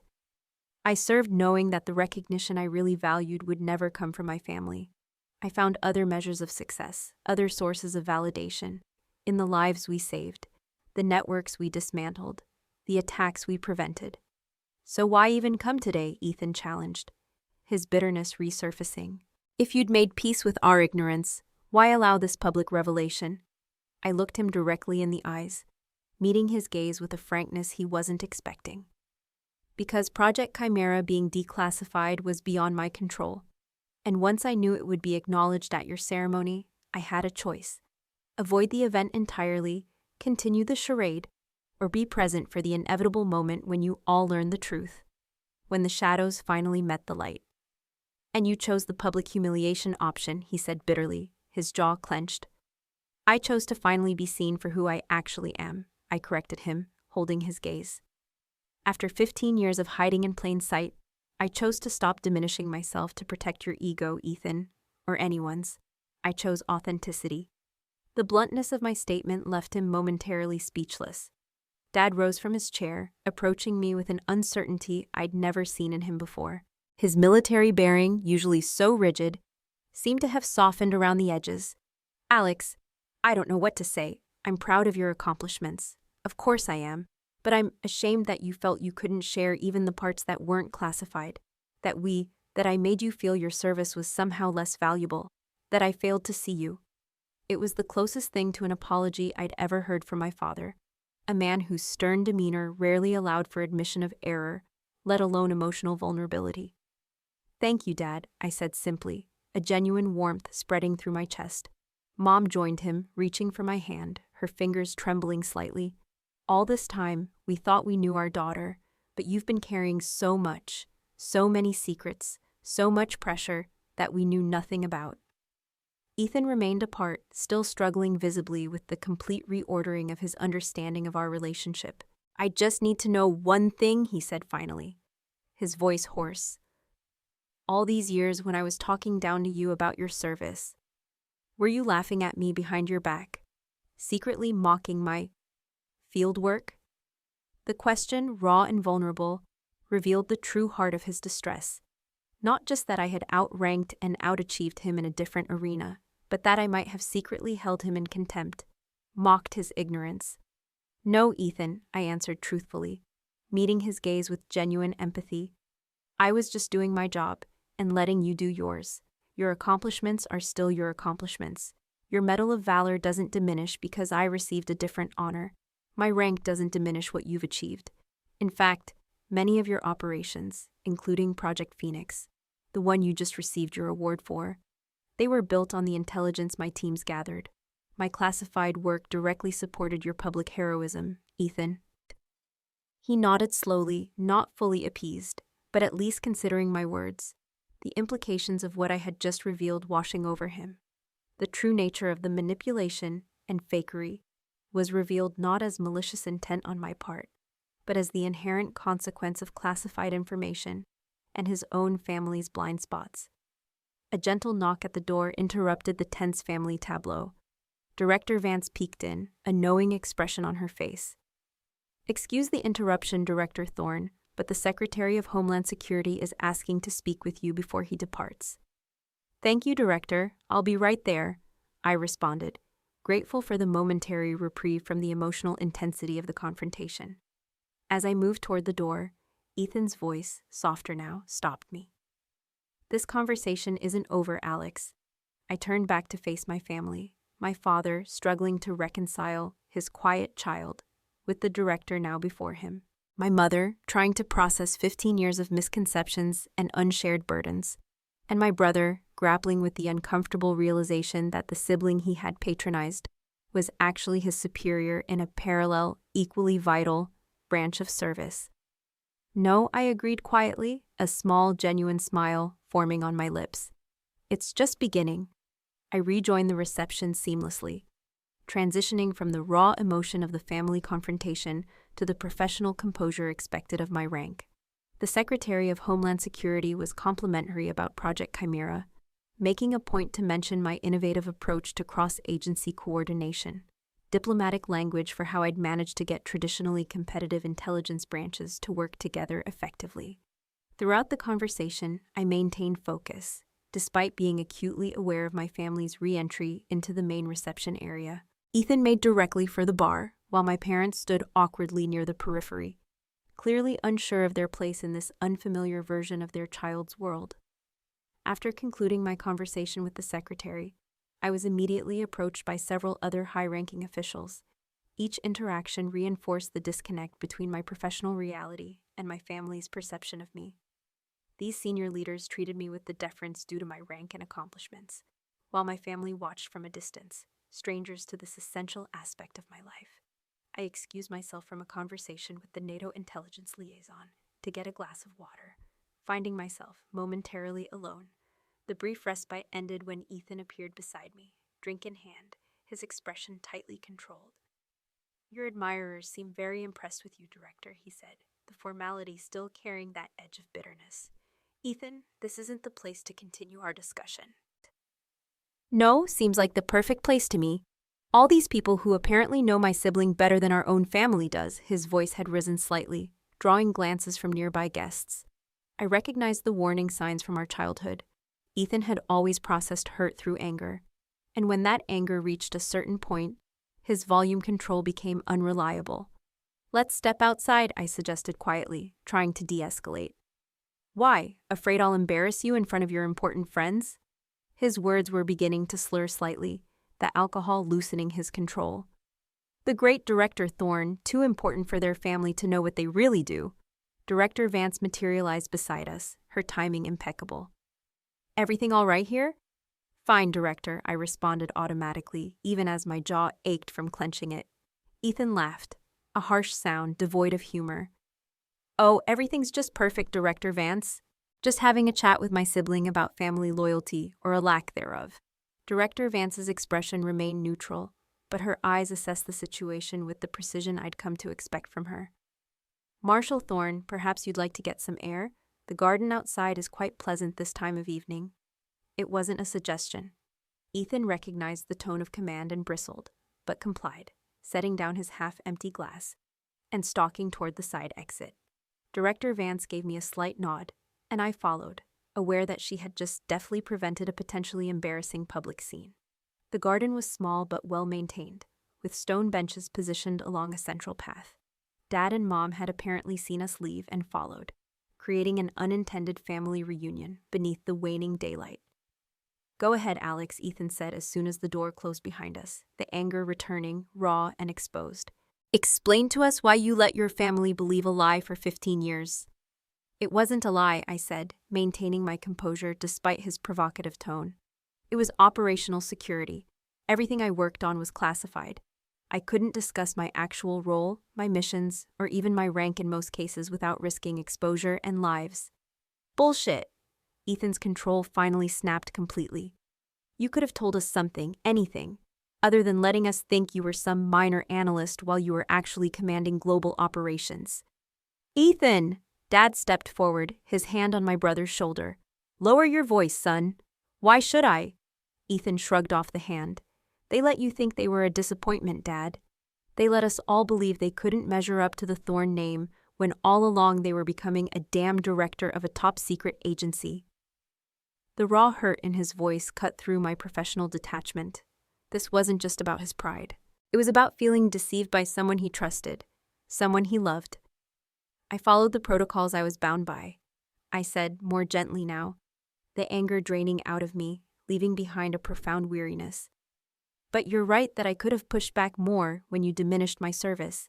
I served knowing that the recognition I really valued would never come from my family. I found other measures of success, other sources of validation, in the lives we saved, the networks we dismantled, the attacks we prevented. So why even come today? Ethan challenged, his bitterness resurfacing. If you'd made peace with our ignorance, why allow this public revelation? I looked him directly in the eyes, meeting his gaze with a frankness he wasn't expecting. Because Project Chimera being declassified was beyond my control, and once I knew it would be acknowledged at your ceremony, I had a choice. Avoid the event entirely, continue the charade, or be present for the inevitable moment when you all learn the truth, when the shadows finally met the light. And you chose the public humiliation option, he said bitterly, his jaw clenched. I chose to finally be seen for who I actually am, I corrected him, holding his gaze. After 15 years of hiding in plain sight, I chose to stop diminishing myself to protect your ego, Ethan, or anyone's. I chose authenticity. The bluntness of my statement left him momentarily speechless. Dad rose from his chair, approaching me with an uncertainty I'd never seen in him before. His military bearing, usually so rigid, seemed to have softened around the edges. Alex, I don't know what to say. I'm proud of your accomplishments. Of course I am. But I'm ashamed that you felt you couldn't share even the parts that weren't classified. That I made you feel your service was somehow less valuable. That I failed to see you. It was the closest thing to an apology I'd ever heard from my father. A man whose stern demeanor rarely allowed for admission of error, let alone emotional vulnerability. Thank you, Dad, I said simply, a genuine warmth spreading through my chest. Mom joined him, reaching for my hand, her fingers trembling slightly. All this time, we thought we knew our daughter, but you've been carrying so much, so many secrets, so much pressure that we knew nothing about. Ethan remained apart, still struggling visibly with the complete reordering of his understanding of our relationship. I just need to know one thing, he said finally, his voice hoarse. All these years when I was talking down to you about your service, were you laughing at me behind your back, secretly mocking my field work? The question, raw and vulnerable, revealed the true heart of his distress. Not just that I had outranked and outachieved him in a different arena, but that I might have secretly held him in contempt, mocked his ignorance. No, Ethan, I answered truthfully, meeting his gaze with genuine empathy. I was just doing my job and letting you do yours. Your accomplishments are still your accomplishments. Your Medal of Valor doesn't diminish because I received a different honor. My rank doesn't diminish what you've achieved. In fact, many of your operations, including Project Phoenix, the one you just received your award for, they were built on the intelligence my teams gathered. My classified work directly supported your public heroism, Ethan. He nodded slowly, not fully appeased, but at least considering my words, the implications of what I had just revealed washing over him. The true nature of the manipulation and fakery was revealed not as malicious intent on my part, but as the inherent consequence of classified information and his own family's blind spots. A gentle knock at the door interrupted the tense family tableau. Director Vance peeked in, a knowing expression on her face. Excuse the interruption, Director Thorne, but the Secretary of Homeland Security is asking to speak with you before he departs. Thank you, Director. I'll be right there, I responded, grateful for the momentary reprieve from the emotional intensity of the confrontation. As I moved toward the door, Ethan's voice, softer now, stopped me. This conversation isn't over, Alex. I turned back to face my family, my father struggling to reconcile his quiet child with the director now before him, my mother trying to process 15 years of misconceptions and unshared burdens, and my brother grappling with the uncomfortable realization that the sibling he had patronized was actually his superior in a parallel, equally vital branch of service. No, I agreed quietly, a small, genuine smile forming on my lips. It's just beginning. I rejoined the reception seamlessly, transitioning from the raw emotion of the family confrontation to the professional composure expected of my rank. The Secretary of Homeland Security was complimentary about Project Chimera, making a point to mention my innovative approach to cross-agency coordination, diplomatic language for how I'd managed to get traditionally competitive intelligence branches to work together effectively. Throughout the conversation, I maintained focus, despite being acutely aware of my family's re-entry into the main reception area. Ethan made directly for the bar, while my parents stood awkwardly near the periphery, clearly unsure of their place in this unfamiliar version of their child's world. After concluding my conversation with the secretary, I was immediately approached by several other high-ranking officials. Each interaction reinforced the disconnect between my professional reality and my family's perception of me. These senior leaders treated me with the deference due to my rank and accomplishments, while my family watched from a distance, strangers to this essential aspect of my life. I excused myself from a conversation with the NATO intelligence liaison to get a glass of water, finding myself momentarily alone. The brief respite ended when Ethan appeared beside me, drink in hand, his expression tightly controlled. "Your admirers seem very impressed with you, Director," he said, the formality still carrying that edge of bitterness. "Ethan, this isn't the place to continue our discussion." "No, seems like the perfect place to me. All these people who apparently know my sibling better than our own family does." His voice had risen slightly, drawing glances from nearby guests. I recognized the warning signs from our childhood. Ethan had always processed hurt through anger, and when that anger reached a certain point, his volume control became unreliable. "Let's step outside," I suggested quietly, trying to de-escalate. "Why? Afraid I'll embarrass you in front of your important friends?" His words were beginning to slur slightly, the alcohol loosening his control. The great Director Thorne, too important for their family to know what they really do. Director Vance materialized beside us, her timing impeccable. "Everything all right here?" "Fine, Director," I responded automatically, even as my jaw ached from clenching it. Ethan laughed, a harsh sound devoid of humor. "Oh, everything's just perfect, Director Vance. Just having a chat with my sibling about family loyalty, or a lack thereof." Director Vance's expression remained neutral, but her eyes assessed the situation with the precision I'd come to expect from her. "Marshal Thorne, perhaps you'd like to get some air? The garden outside is quite pleasant this time of evening." It wasn't a suggestion. Ethan recognized the tone of command and bristled, but complied, setting down his half-empty glass and stalking toward the side exit. Director Vance gave me a slight nod, and I followed, aware that she had just deftly prevented a potentially embarrassing public scene. The garden was small but well-maintained, with stone benches positioned along a central path. Dad and Mom had apparently seen us leave and followed, creating an unintended family reunion beneath the waning daylight. "Go ahead, Alex," Ethan said as soon as the door closed behind us, the anger returning, raw and exposed. "Explain to us why you let your family believe a lie for 15 years. "It wasn't a lie," I said, maintaining my composure despite his provocative tone. "It was operational security. Everything I worked on was classified. I couldn't discuss my actual role, my missions, or even my rank in most cases without risking exposure and lives." "Bullshit!" Ethan's control finally snapped completely. "You could have told us something, anything, other than letting us think you were some minor analyst while you were actually commanding global operations." "Ethan!" Dad stepped forward, his hand on my brother's shoulder. "Lower your voice, son." "Why should I?" Ethan shrugged off the hand. "They let you think they were a disappointment, Dad. They let us all believe they couldn't measure up to the Thorne name when all along they were becoming a damn director of a top-secret agency." The raw hurt in his voice cut through my professional detachment. This wasn't just about his pride. It was about feeling deceived by someone he trusted, someone he loved. "I followed the protocols I was bound by," I said, more gently now, the anger draining out of me, leaving behind a profound weariness. "But you're right that I could have pushed back more when you diminished my service.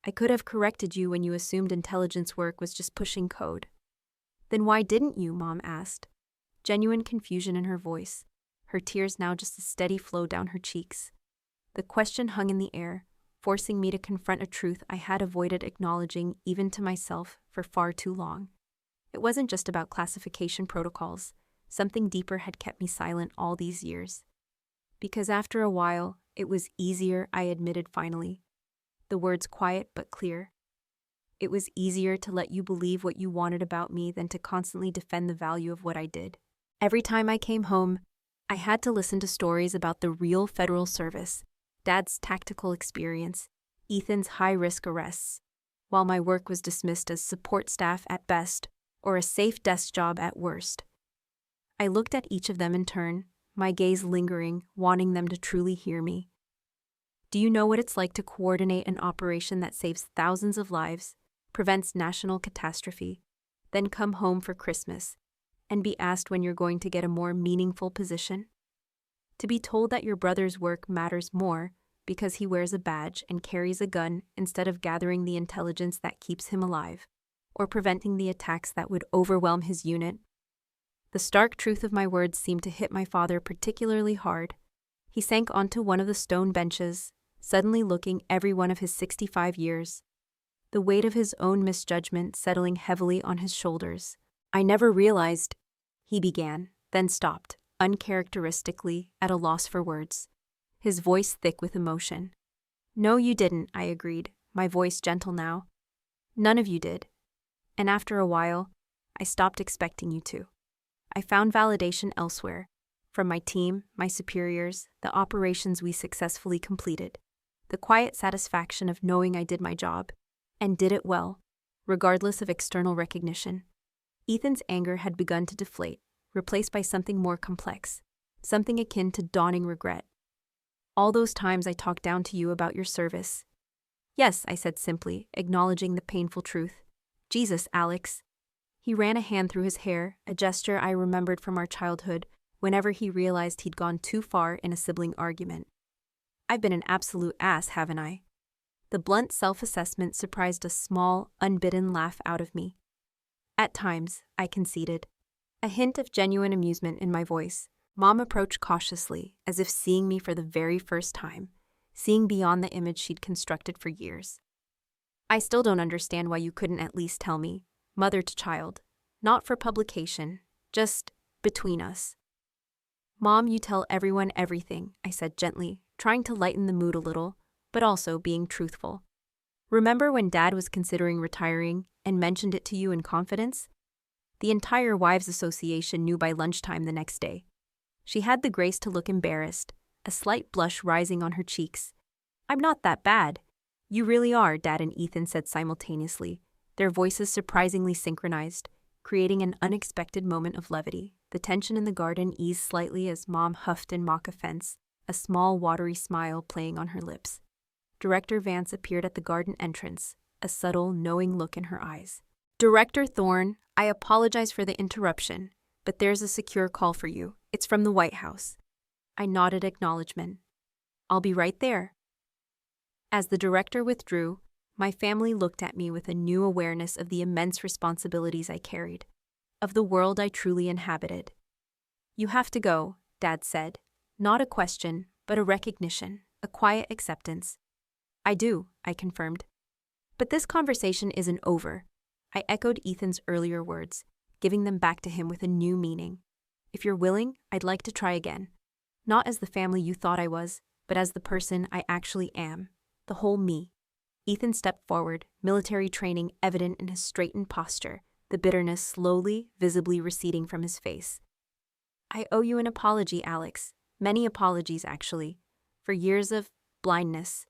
I could have corrected you when you assumed intelligence work was just pushing code." "Then why didn't you?" Mom asked, genuine confusion in her voice, her tears now just a steady flow down her cheeks. The question hung in the air, forcing me to confront a truth I had avoided acknowledging even to myself for far too long. It wasn't just about classification protocols. Something deeper had kept me silent all these years. Because after a while, it was easier, I admitted finally. The words quiet but clear. It was easier to let you believe what you wanted about me than to constantly defend the value of what I did. Every time I came home, I had to listen to stories about the real federal service, Dad's tactical experience, Ethan's high-risk arrests, while my work was dismissed as support staff at best or a safe desk job at worst. I looked at each of them in turn, my gaze lingering, wanting them to truly hear me. "Do you know what it's like to coordinate an operation that saves thousands of lives, prevents national catastrophe, then come home for Christmas and be asked when you're going to get a more meaningful position? To be told that your brother's work matters more because he wears a badge and carries a gun instead of gathering the intelligence that keeps him alive, or preventing the attacks that would overwhelm his unit?" The stark truth of my words seemed to hit my father particularly hard. He sank onto one of the stone benches, suddenly looking every one of his 65 years, the weight of his own misjudgment settling heavily on his shoulders. "I never realized," he began, then stopped, uncharacteristically at a loss for words. his voice thick with emotion. No, you didn't, I agreed, my voice gentle now. None of you did. And after a while, I stopped expecting you to. I found validation elsewhere, from my team, my superiors, the operations we successfully completed, the quiet satisfaction of knowing I did my job, and did it well, regardless of external recognition. Ethan's anger had begun to deflate, replaced by something more complex, something akin to dawning regret. All those times I talked down to you about your service. Yes, I said simply, acknowledging the painful truth. Jesus, Alex. He ran a hand through his hair, a gesture I remembered from our childhood, whenever he realized he'd gone too far in a sibling argument. I've been an absolute ass, haven't I? The blunt self-assessment surprised a small, unbidden laugh out of me. At times, I conceded. A hint of genuine amusement in my voice. Mom approached cautiously, as if seeing me for the very first time, seeing beyond the image she'd constructed for years. I still don't understand why you couldn't at least tell me, mother to child. Not for publication, just between us. Mom, you tell everyone everything, I said gently, trying to lighten the mood a little, but also being truthful. Remember when Dad was considering retiring and mentioned it to you in confidence? The entire Wives Association knew by lunchtime the next day. She had the grace to look embarrassed, a slight blush rising on her cheeks. I'm not that bad. You really are, Dad and Ethan said simultaneously, their voices surprisingly synchronized, creating an unexpected moment of levity. The tension in the garden eased slightly as Mom huffed in mock offense, a small watery smile playing on her lips. Director Vance appeared at the garden entrance, a subtle, knowing look in her eyes. Director Thorne, I apologize for the interruption, but there's a secure call for you. It's from the White House. I nodded acknowledgement. I'll be right there. As the director withdrew, my family looked at me with a new awareness of the immense responsibilities I carried, of the world I truly inhabited. You have to go, Dad said. Not a question, but a recognition, a quiet acceptance. I do, I confirmed. But this conversation isn't over. I echoed Ethan's earlier words, giving them back to him with a new meaning. If you're willing, I'd like to try again. Not as the family you thought I was, but as the person I actually am. The whole me. Ethan stepped forward, military training evident in his straightened posture, the bitterness slowly, visibly receding from his face. I owe you an apology, Alex. Many apologies, actually. For years of blindness.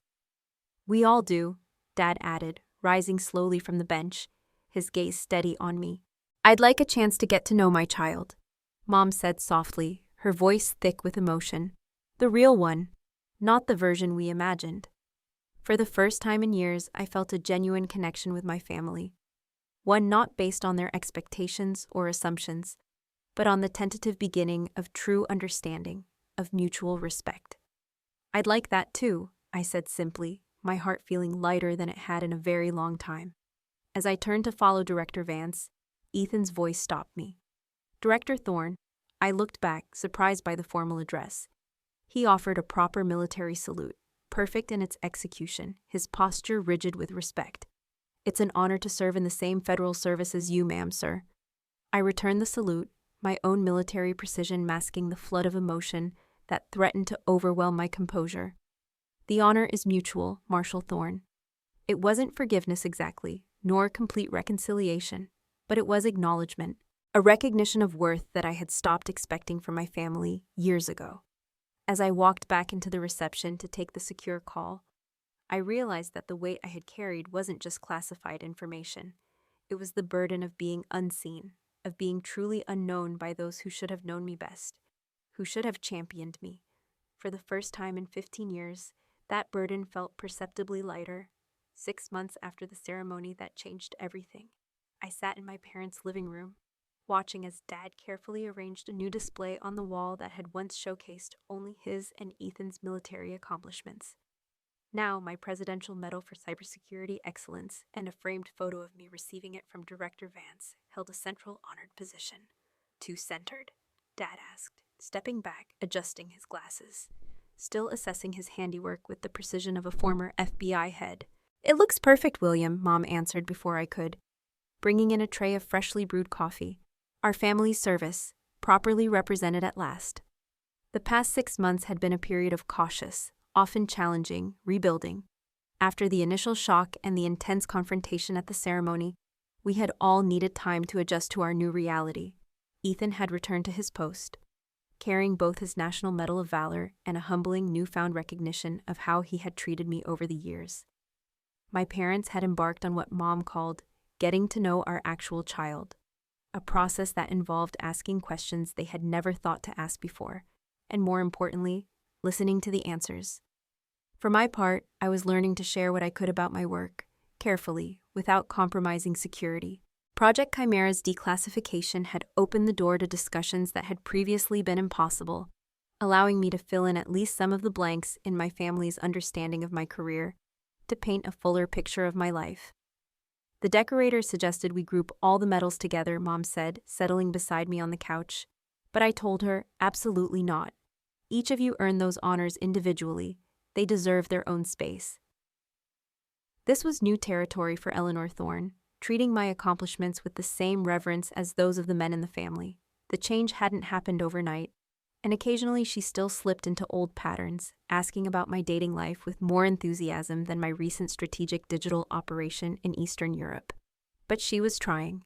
We all do, Dad added, rising slowly from the bench, his gaze steady on me. I'd like a chance to get to know my child, Mom said softly, her voice thick with emotion. The real one, not the version we imagined. For the first time in years, I felt a genuine connection with my family. One not based on their expectations or assumptions, but on the tentative beginning of true understanding, of mutual respect. I'd like that too, I said simply, my heart feeling lighter than it had in a very long time. As I turned to follow Director Vance, Ethan's voice stopped me. Director Thorne, I looked back, surprised by the formal address. He offered a proper military salute, perfect in its execution, his posture rigid with respect. It's an honor to serve in the same federal service as you, ma'am, sir. I returned the salute, my own military precision masking the flood of emotion that threatened to overwhelm my composure. The honor is mutual, Marshal Thorne. It wasn't forgiveness exactly, nor complete reconciliation, but it was acknowledgement, a recognition of worth that I had stopped expecting from my family years ago. As I walked back into the reception to take the secure call, I realized that the weight I had carried wasn't just classified information. It was the burden of being unseen, of being truly unknown by those who should have known me best, who should have championed me. For the first time in 15 years, that burden felt perceptibly lighter. 6 months after the ceremony that changed everything, I sat in my parents' living room, watching as Dad carefully arranged a new display on the wall that had once showcased only his and Ethan's military accomplishments. Now, my Presidential Medal for Cybersecurity Excellence and a framed photo of me receiving it from Director Vance held a central honored position. Too centered? Dad asked, stepping back, adjusting his glasses, still assessing his handiwork with the precision of a former FBI head. It looks perfect, William, Mom answered before I could, bringing in a tray of freshly brewed coffee. Our family's service, properly represented at last. The past 6 months had been a period of cautious, often challenging, rebuilding. After the initial shock and the intense confrontation at the ceremony, we had all needed time to adjust to our new reality. Ethan had returned to his post, carrying both his National Medal of Valor and a humbling newfound recognition of how he had treated me over the years. My parents had embarked on what Mom called getting to know our actual child, a process that involved asking questions they had never thought to ask before, and more importantly, listening to the answers. For my part, I was learning to share what I could about my work, carefully, without compromising security. Project Chimera's declassification had opened the door to discussions that had previously been impossible, allowing me to fill in at least some of the blanks in my family's understanding of my career, to paint a fuller picture of my life. The decorator suggested we group all the medals together, Mom said, settling beside me on the couch. But I told her, absolutely not. Each of you earned those honors individually. They deserve their own space. This was new territory for Eleanor Thorne, treating my accomplishments with the same reverence as those of the men in the family. The change hadn't happened overnight, and occasionally she still slipped into old patterns, asking about my dating life with more enthusiasm than my recent strategic digital operation in Eastern Europe. But she was trying.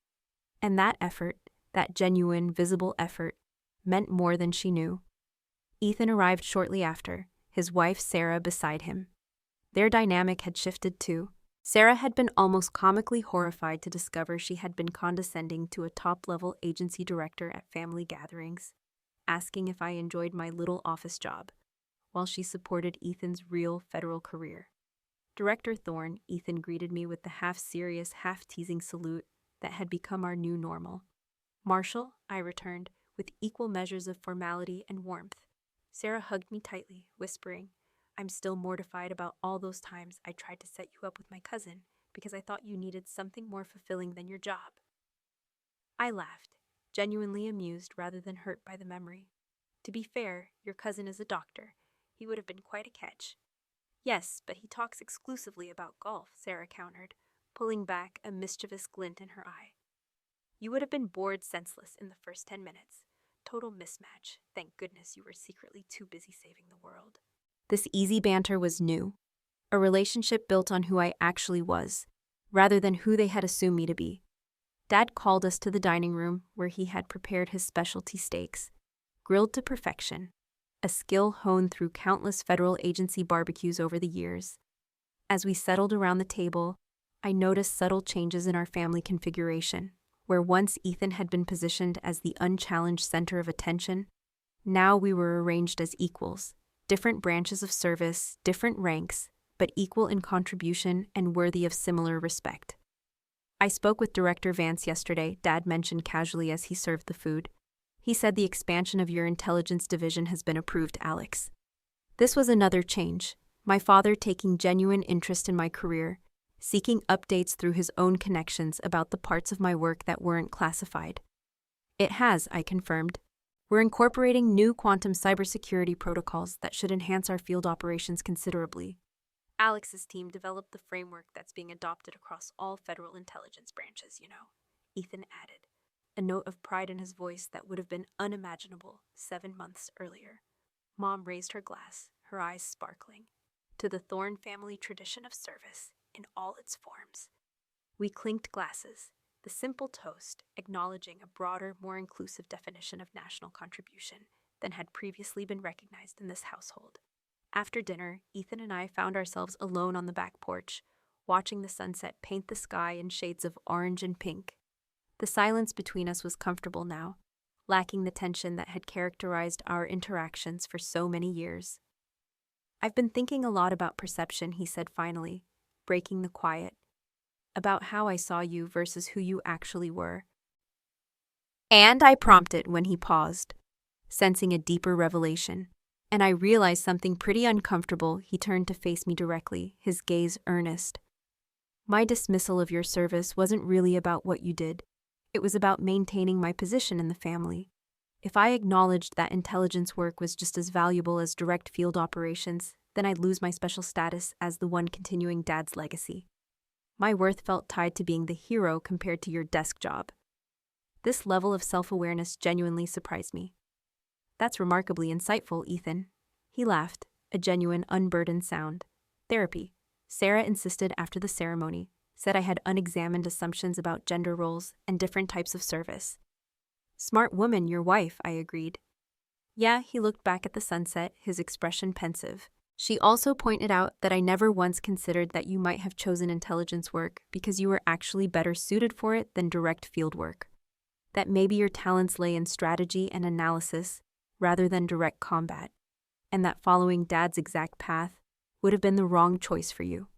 And that effort, that genuine, visible effort, meant more than she knew. Ethan arrived shortly after, his wife Sarah beside him. Their dynamic had shifted too. Sarah had been almost comically horrified to discover she had been condescending to a top-level agency director at family gatherings, asking if I enjoyed my little office job, while she supported Ethan's real federal career. Director Thorne, Ethan greeted me with the half-serious, half-teasing salute that had become our new normal. Marshall, I returned, with equal measures of formality and warmth. Sarah hugged me tightly, whispering, I'm still mortified about all those times I tried to set you up with my cousin because I thought you needed something more fulfilling than your job. I laughed, genuinely amused rather than hurt by the memory. To be fair, your cousin is a doctor. He would have been quite a catch. Yes, but he talks exclusively about golf, Sarah countered, pulling back a mischievous glint in her eye. You would have been bored senseless in the first 10 minutes. Total mismatch. Thank goodness you were secretly too busy saving the world. This easy banter was new. A relationship built on who I actually was, rather than who they had assumed me to be. Dad called us to the dining room where he had prepared his specialty steaks, grilled to perfection, a skill honed through countless federal agency barbecues over the years. As we settled around the table, I noticed subtle changes in our family configuration. Where once Ethan had been positioned as the unchallenged center of attention, now we were arranged as equals, different branches of service, different ranks, but equal in contribution and worthy of similar respect. I spoke with Director Vance yesterday, Dad mentioned casually as he served the food. He said the expansion of your intelligence division has been approved, Alex. This was another change, my father taking genuine interest in my career, seeking updates through his own connections about the parts of my work that weren't classified. It has, I confirmed. We're incorporating new quantum cybersecurity protocols that should enhance our field operations considerably. Alex's team developed the framework that's being adopted across all federal intelligence branches, Ethan added, a note of pride in his voice that would have been unimaginable 7 months earlier. Mom raised her glass, her eyes sparkling, to the Thorne family tradition of service in all its forms. We clinked glasses, the simple toast acknowledging a broader, more inclusive definition of national contribution than had previously been recognized in this household. After dinner, Ethan and I found ourselves alone on the back porch, watching the sunset paint the sky in shades of orange and pink. The silence between us was comfortable now, lacking the tension that had characterized our interactions for so many years. I've been thinking a lot about perception, he said finally, breaking the quiet, about how I saw you versus who you actually were. And I prompted when he paused, sensing a deeper revelation, and I realized something pretty uncomfortable. He turned to face me directly, his gaze earnest. My dismissal of your service wasn't really about what you did. It was about maintaining my position in the family. If I acknowledged that intelligence work was just as valuable as direct field operations, then I'd lose my special status as the one continuing Dad's legacy. My worth felt tied to being the hero compared to your desk job. This level of self-awareness genuinely surprised me. That's remarkably insightful, Ethan. He laughed, a genuine, unburdened sound. Therapy. Sarah insisted after the ceremony, said I had unexamined assumptions about gender roles and different types of service. Smart woman, your wife, I agreed. Yeah, he looked back at the sunset, his expression pensive. She also pointed out that I never once considered that you might have chosen intelligence work because you were actually better suited for it than direct field work. That maybe your talents lay in strategy and analysis rather than direct combat, and that following Dad's exact path would have been the wrong choice for you.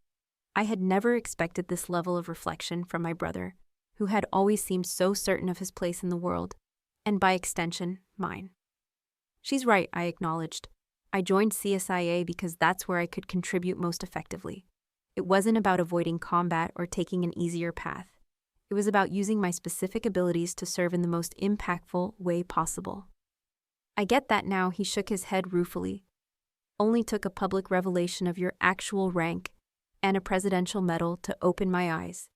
I had never expected this level of reflection from my brother, who had always seemed so certain of his place in the world, and by extension, mine. She's right, I acknowledged. I joined CSIA because that's where I could contribute most effectively. It wasn't about avoiding combat or taking an easier path. It was about using my specific abilities to serve in the most impactful way possible. I get that now, he shook his head ruefully. Only took a public revelation of your actual rank and a presidential medal to open my eyes.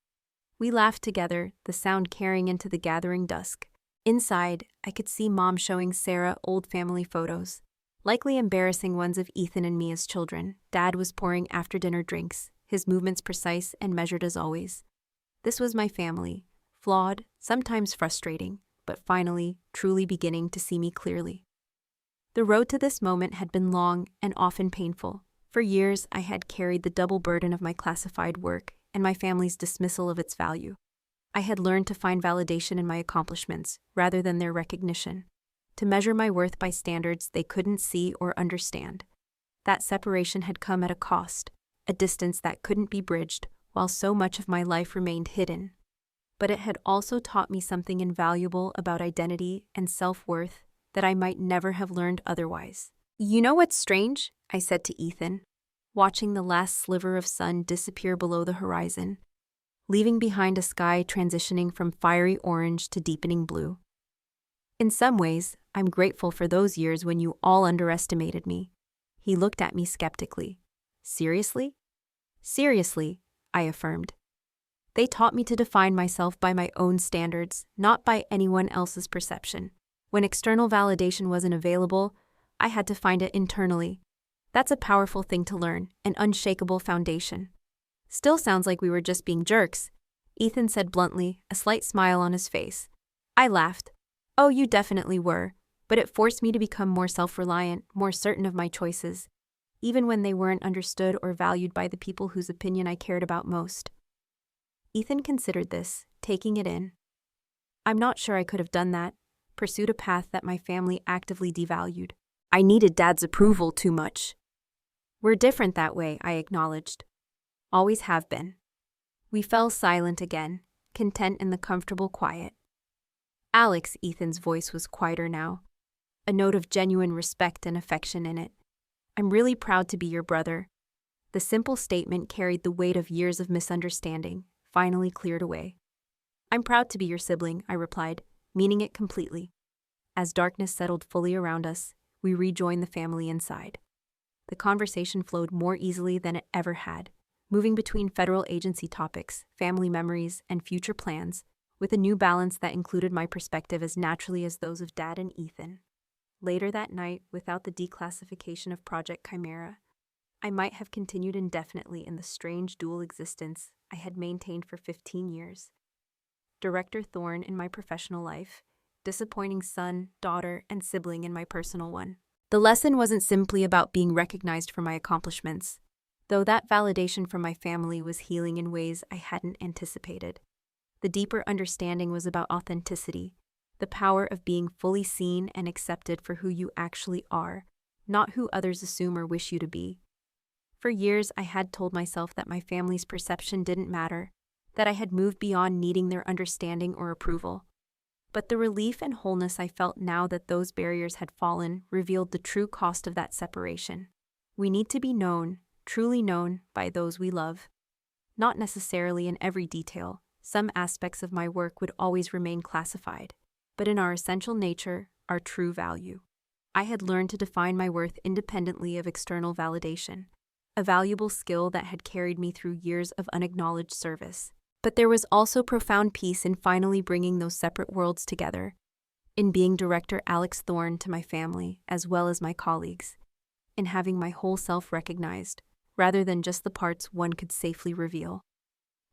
We laughed together, the sound carrying into the gathering dusk. Inside, I could see Mom showing Sarah old family photos, likely embarrassing ones of Ethan and me as children. Dad was pouring after-dinner drinks, his movements precise and measured as always. This was my family, flawed, sometimes frustrating, but finally, truly beginning to see me clearly. The road to this moment had been long and often painful. For years, I had carried the double burden of my classified work and my family's dismissal of its value. I had learned to find validation in my accomplishments rather than their recognition, to measure my worth by standards they couldn't see or understand. That separation had come at a cost, a distance that couldn't be bridged, while so much of my life remained hidden. But it had also taught me something invaluable about identity and self-worth that I might never have learned otherwise. You know what's strange? I said to Ethan, watching the last sliver of sun disappear below the horizon, leaving behind a sky transitioning from fiery orange to deepening blue. In some ways, I'm grateful for those years when you all underestimated me. He looked at me skeptically. Seriously? Seriously, I affirmed. They taught me to define myself by my own standards, not by anyone else's perception. When external validation wasn't available, I had to find it internally. That's a powerful thing to learn, an unshakable foundation. Still sounds like we were just being jerks, Ethan said bluntly, a slight smile on his face. I laughed. Oh, you definitely were, but it forced me to become more self-reliant, more certain of my choices, even when they weren't understood or valued by the people whose opinion I cared about most. Ethan considered this, taking it in. I'm not sure I could have done that, pursued a path that my family actively devalued. I needed Dad's approval too much. We're different that way, I acknowledged. Always have been. We fell silent again, content in the comfortable quiet. Alex, Ethan's voice was quieter now, a note of genuine respect and affection in it. I'm really proud to be your brother. The simple statement carried the weight of years of misunderstanding, finally cleared away. I'm proud to be your sibling, I replied, meaning it completely. As darkness settled fully around us, we rejoined the family inside. The conversation flowed more easily than it ever had, moving between federal agency topics, family memories, and future plans, with a new balance that included my perspective as naturally as those of Dad and Ethan. Later that night, without the declassification of Project Chimera, I might have continued indefinitely in the strange dual existence I had maintained for 15 years. Director Thorne in my professional life, disappointing son, daughter, and sibling in my personal one. The lesson wasn't simply about being recognized for my accomplishments, though that validation from my family was healing in ways I hadn't anticipated. The deeper understanding was about authenticity, the power of being fully seen and accepted for who you actually are, not who others assume or wish you to be. For years, I had told myself that my family's perception didn't matter, that I had moved beyond needing their understanding or approval. But the relief and wholeness I felt now that those barriers had fallen revealed the true cost of that separation. We need to be known, truly known, by those we love. Not necessarily in every detail. Some aspects of my work would always remain classified, but in our essential nature, our true value. I had learned to define my worth independently of external validation, a valuable skill that had carried me through years of unacknowledged service. But there was also profound peace in finally bringing those separate worlds together, in being Director Alex Thorne to my family as well as my colleagues, in having my whole self recognized, rather than just the parts one could safely reveal.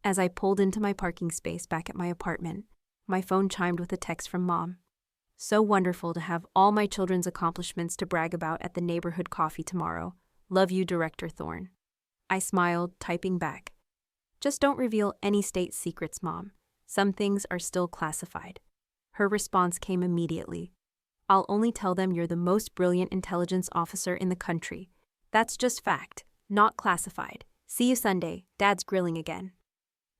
As I pulled into my parking space back at my apartment, my phone chimed with a text from Mom. So wonderful to have all my children's accomplishments to brag about at the neighborhood coffee tomorrow. Love you, Director Thorne. I smiled, typing back. Just don't reveal any state secrets, Mom. Some things are still classified. Her response came immediately. I'll only tell them you're the most brilliant intelligence officer in the country. That's just fact, not classified. See you Sunday, Dad's grilling again.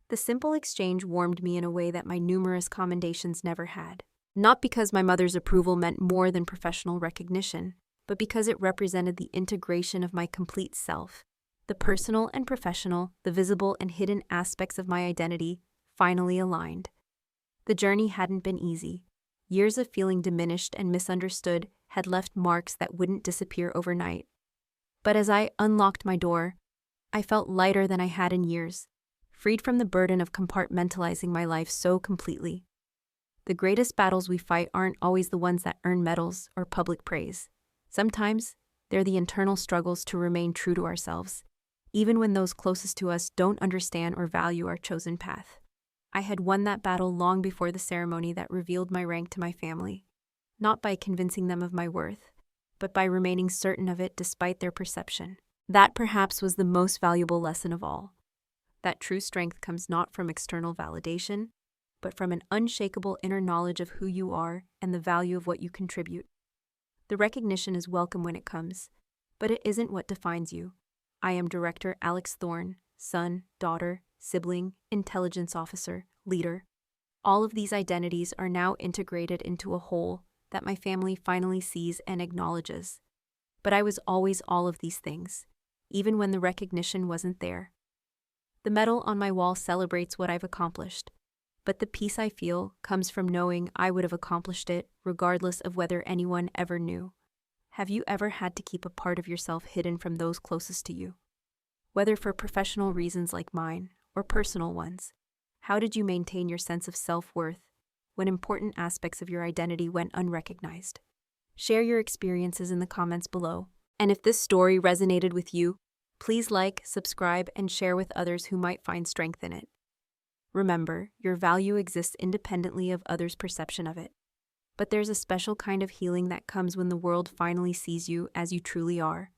The simple exchange warmed me in a way that my numerous commendations never had. Not because my mother's approval meant more than professional recognition, but because it represented the integration of my complete self. The personal and professional, the visible and hidden aspects of my identity, finally aligned. The journey hadn't been easy. Years of feeling diminished and misunderstood had left marks that wouldn't disappear overnight. But as I unlocked my door, I felt lighter than I had in years, freed from the burden of compartmentalizing my life so completely. The greatest battles we fight aren't always the ones that earn medals or public praise. Sometimes, they're the internal struggles to remain true to ourselves, even when those closest to us don't understand or value our chosen path. I had won that battle long before the ceremony that revealed my rank to my family, not by convincing them of my worth, but by remaining certain of it despite their perception. That perhaps was the most valuable lesson of all. That true strength comes not from external validation, but from an unshakable inner knowledge of who you are and the value of what you contribute. The recognition is welcome when it comes, but it isn't what defines you. I am Director Alex Thorne, son, daughter, sibling, intelligence officer, leader. All of these identities are now integrated into a whole that my family finally sees and acknowledges. But I was always all of these things, even when the recognition wasn't there. The medal on my wall celebrates what I've accomplished, but the peace I feel comes from knowing I would have accomplished it regardless of whether anyone ever knew. Have you ever had to keep a part of yourself hidden from those closest to you? Whether for professional reasons like mine or personal ones, how did you maintain your sense of self-worth when important aspects of your identity went unrecognized? Share your experiences in the comments below. And if this story resonated with you, please like, subscribe, and share with others who might find strength in it. Remember, your value exists independently of others' perception of it. But there's a special kind of healing that comes when the world finally sees you as you truly are.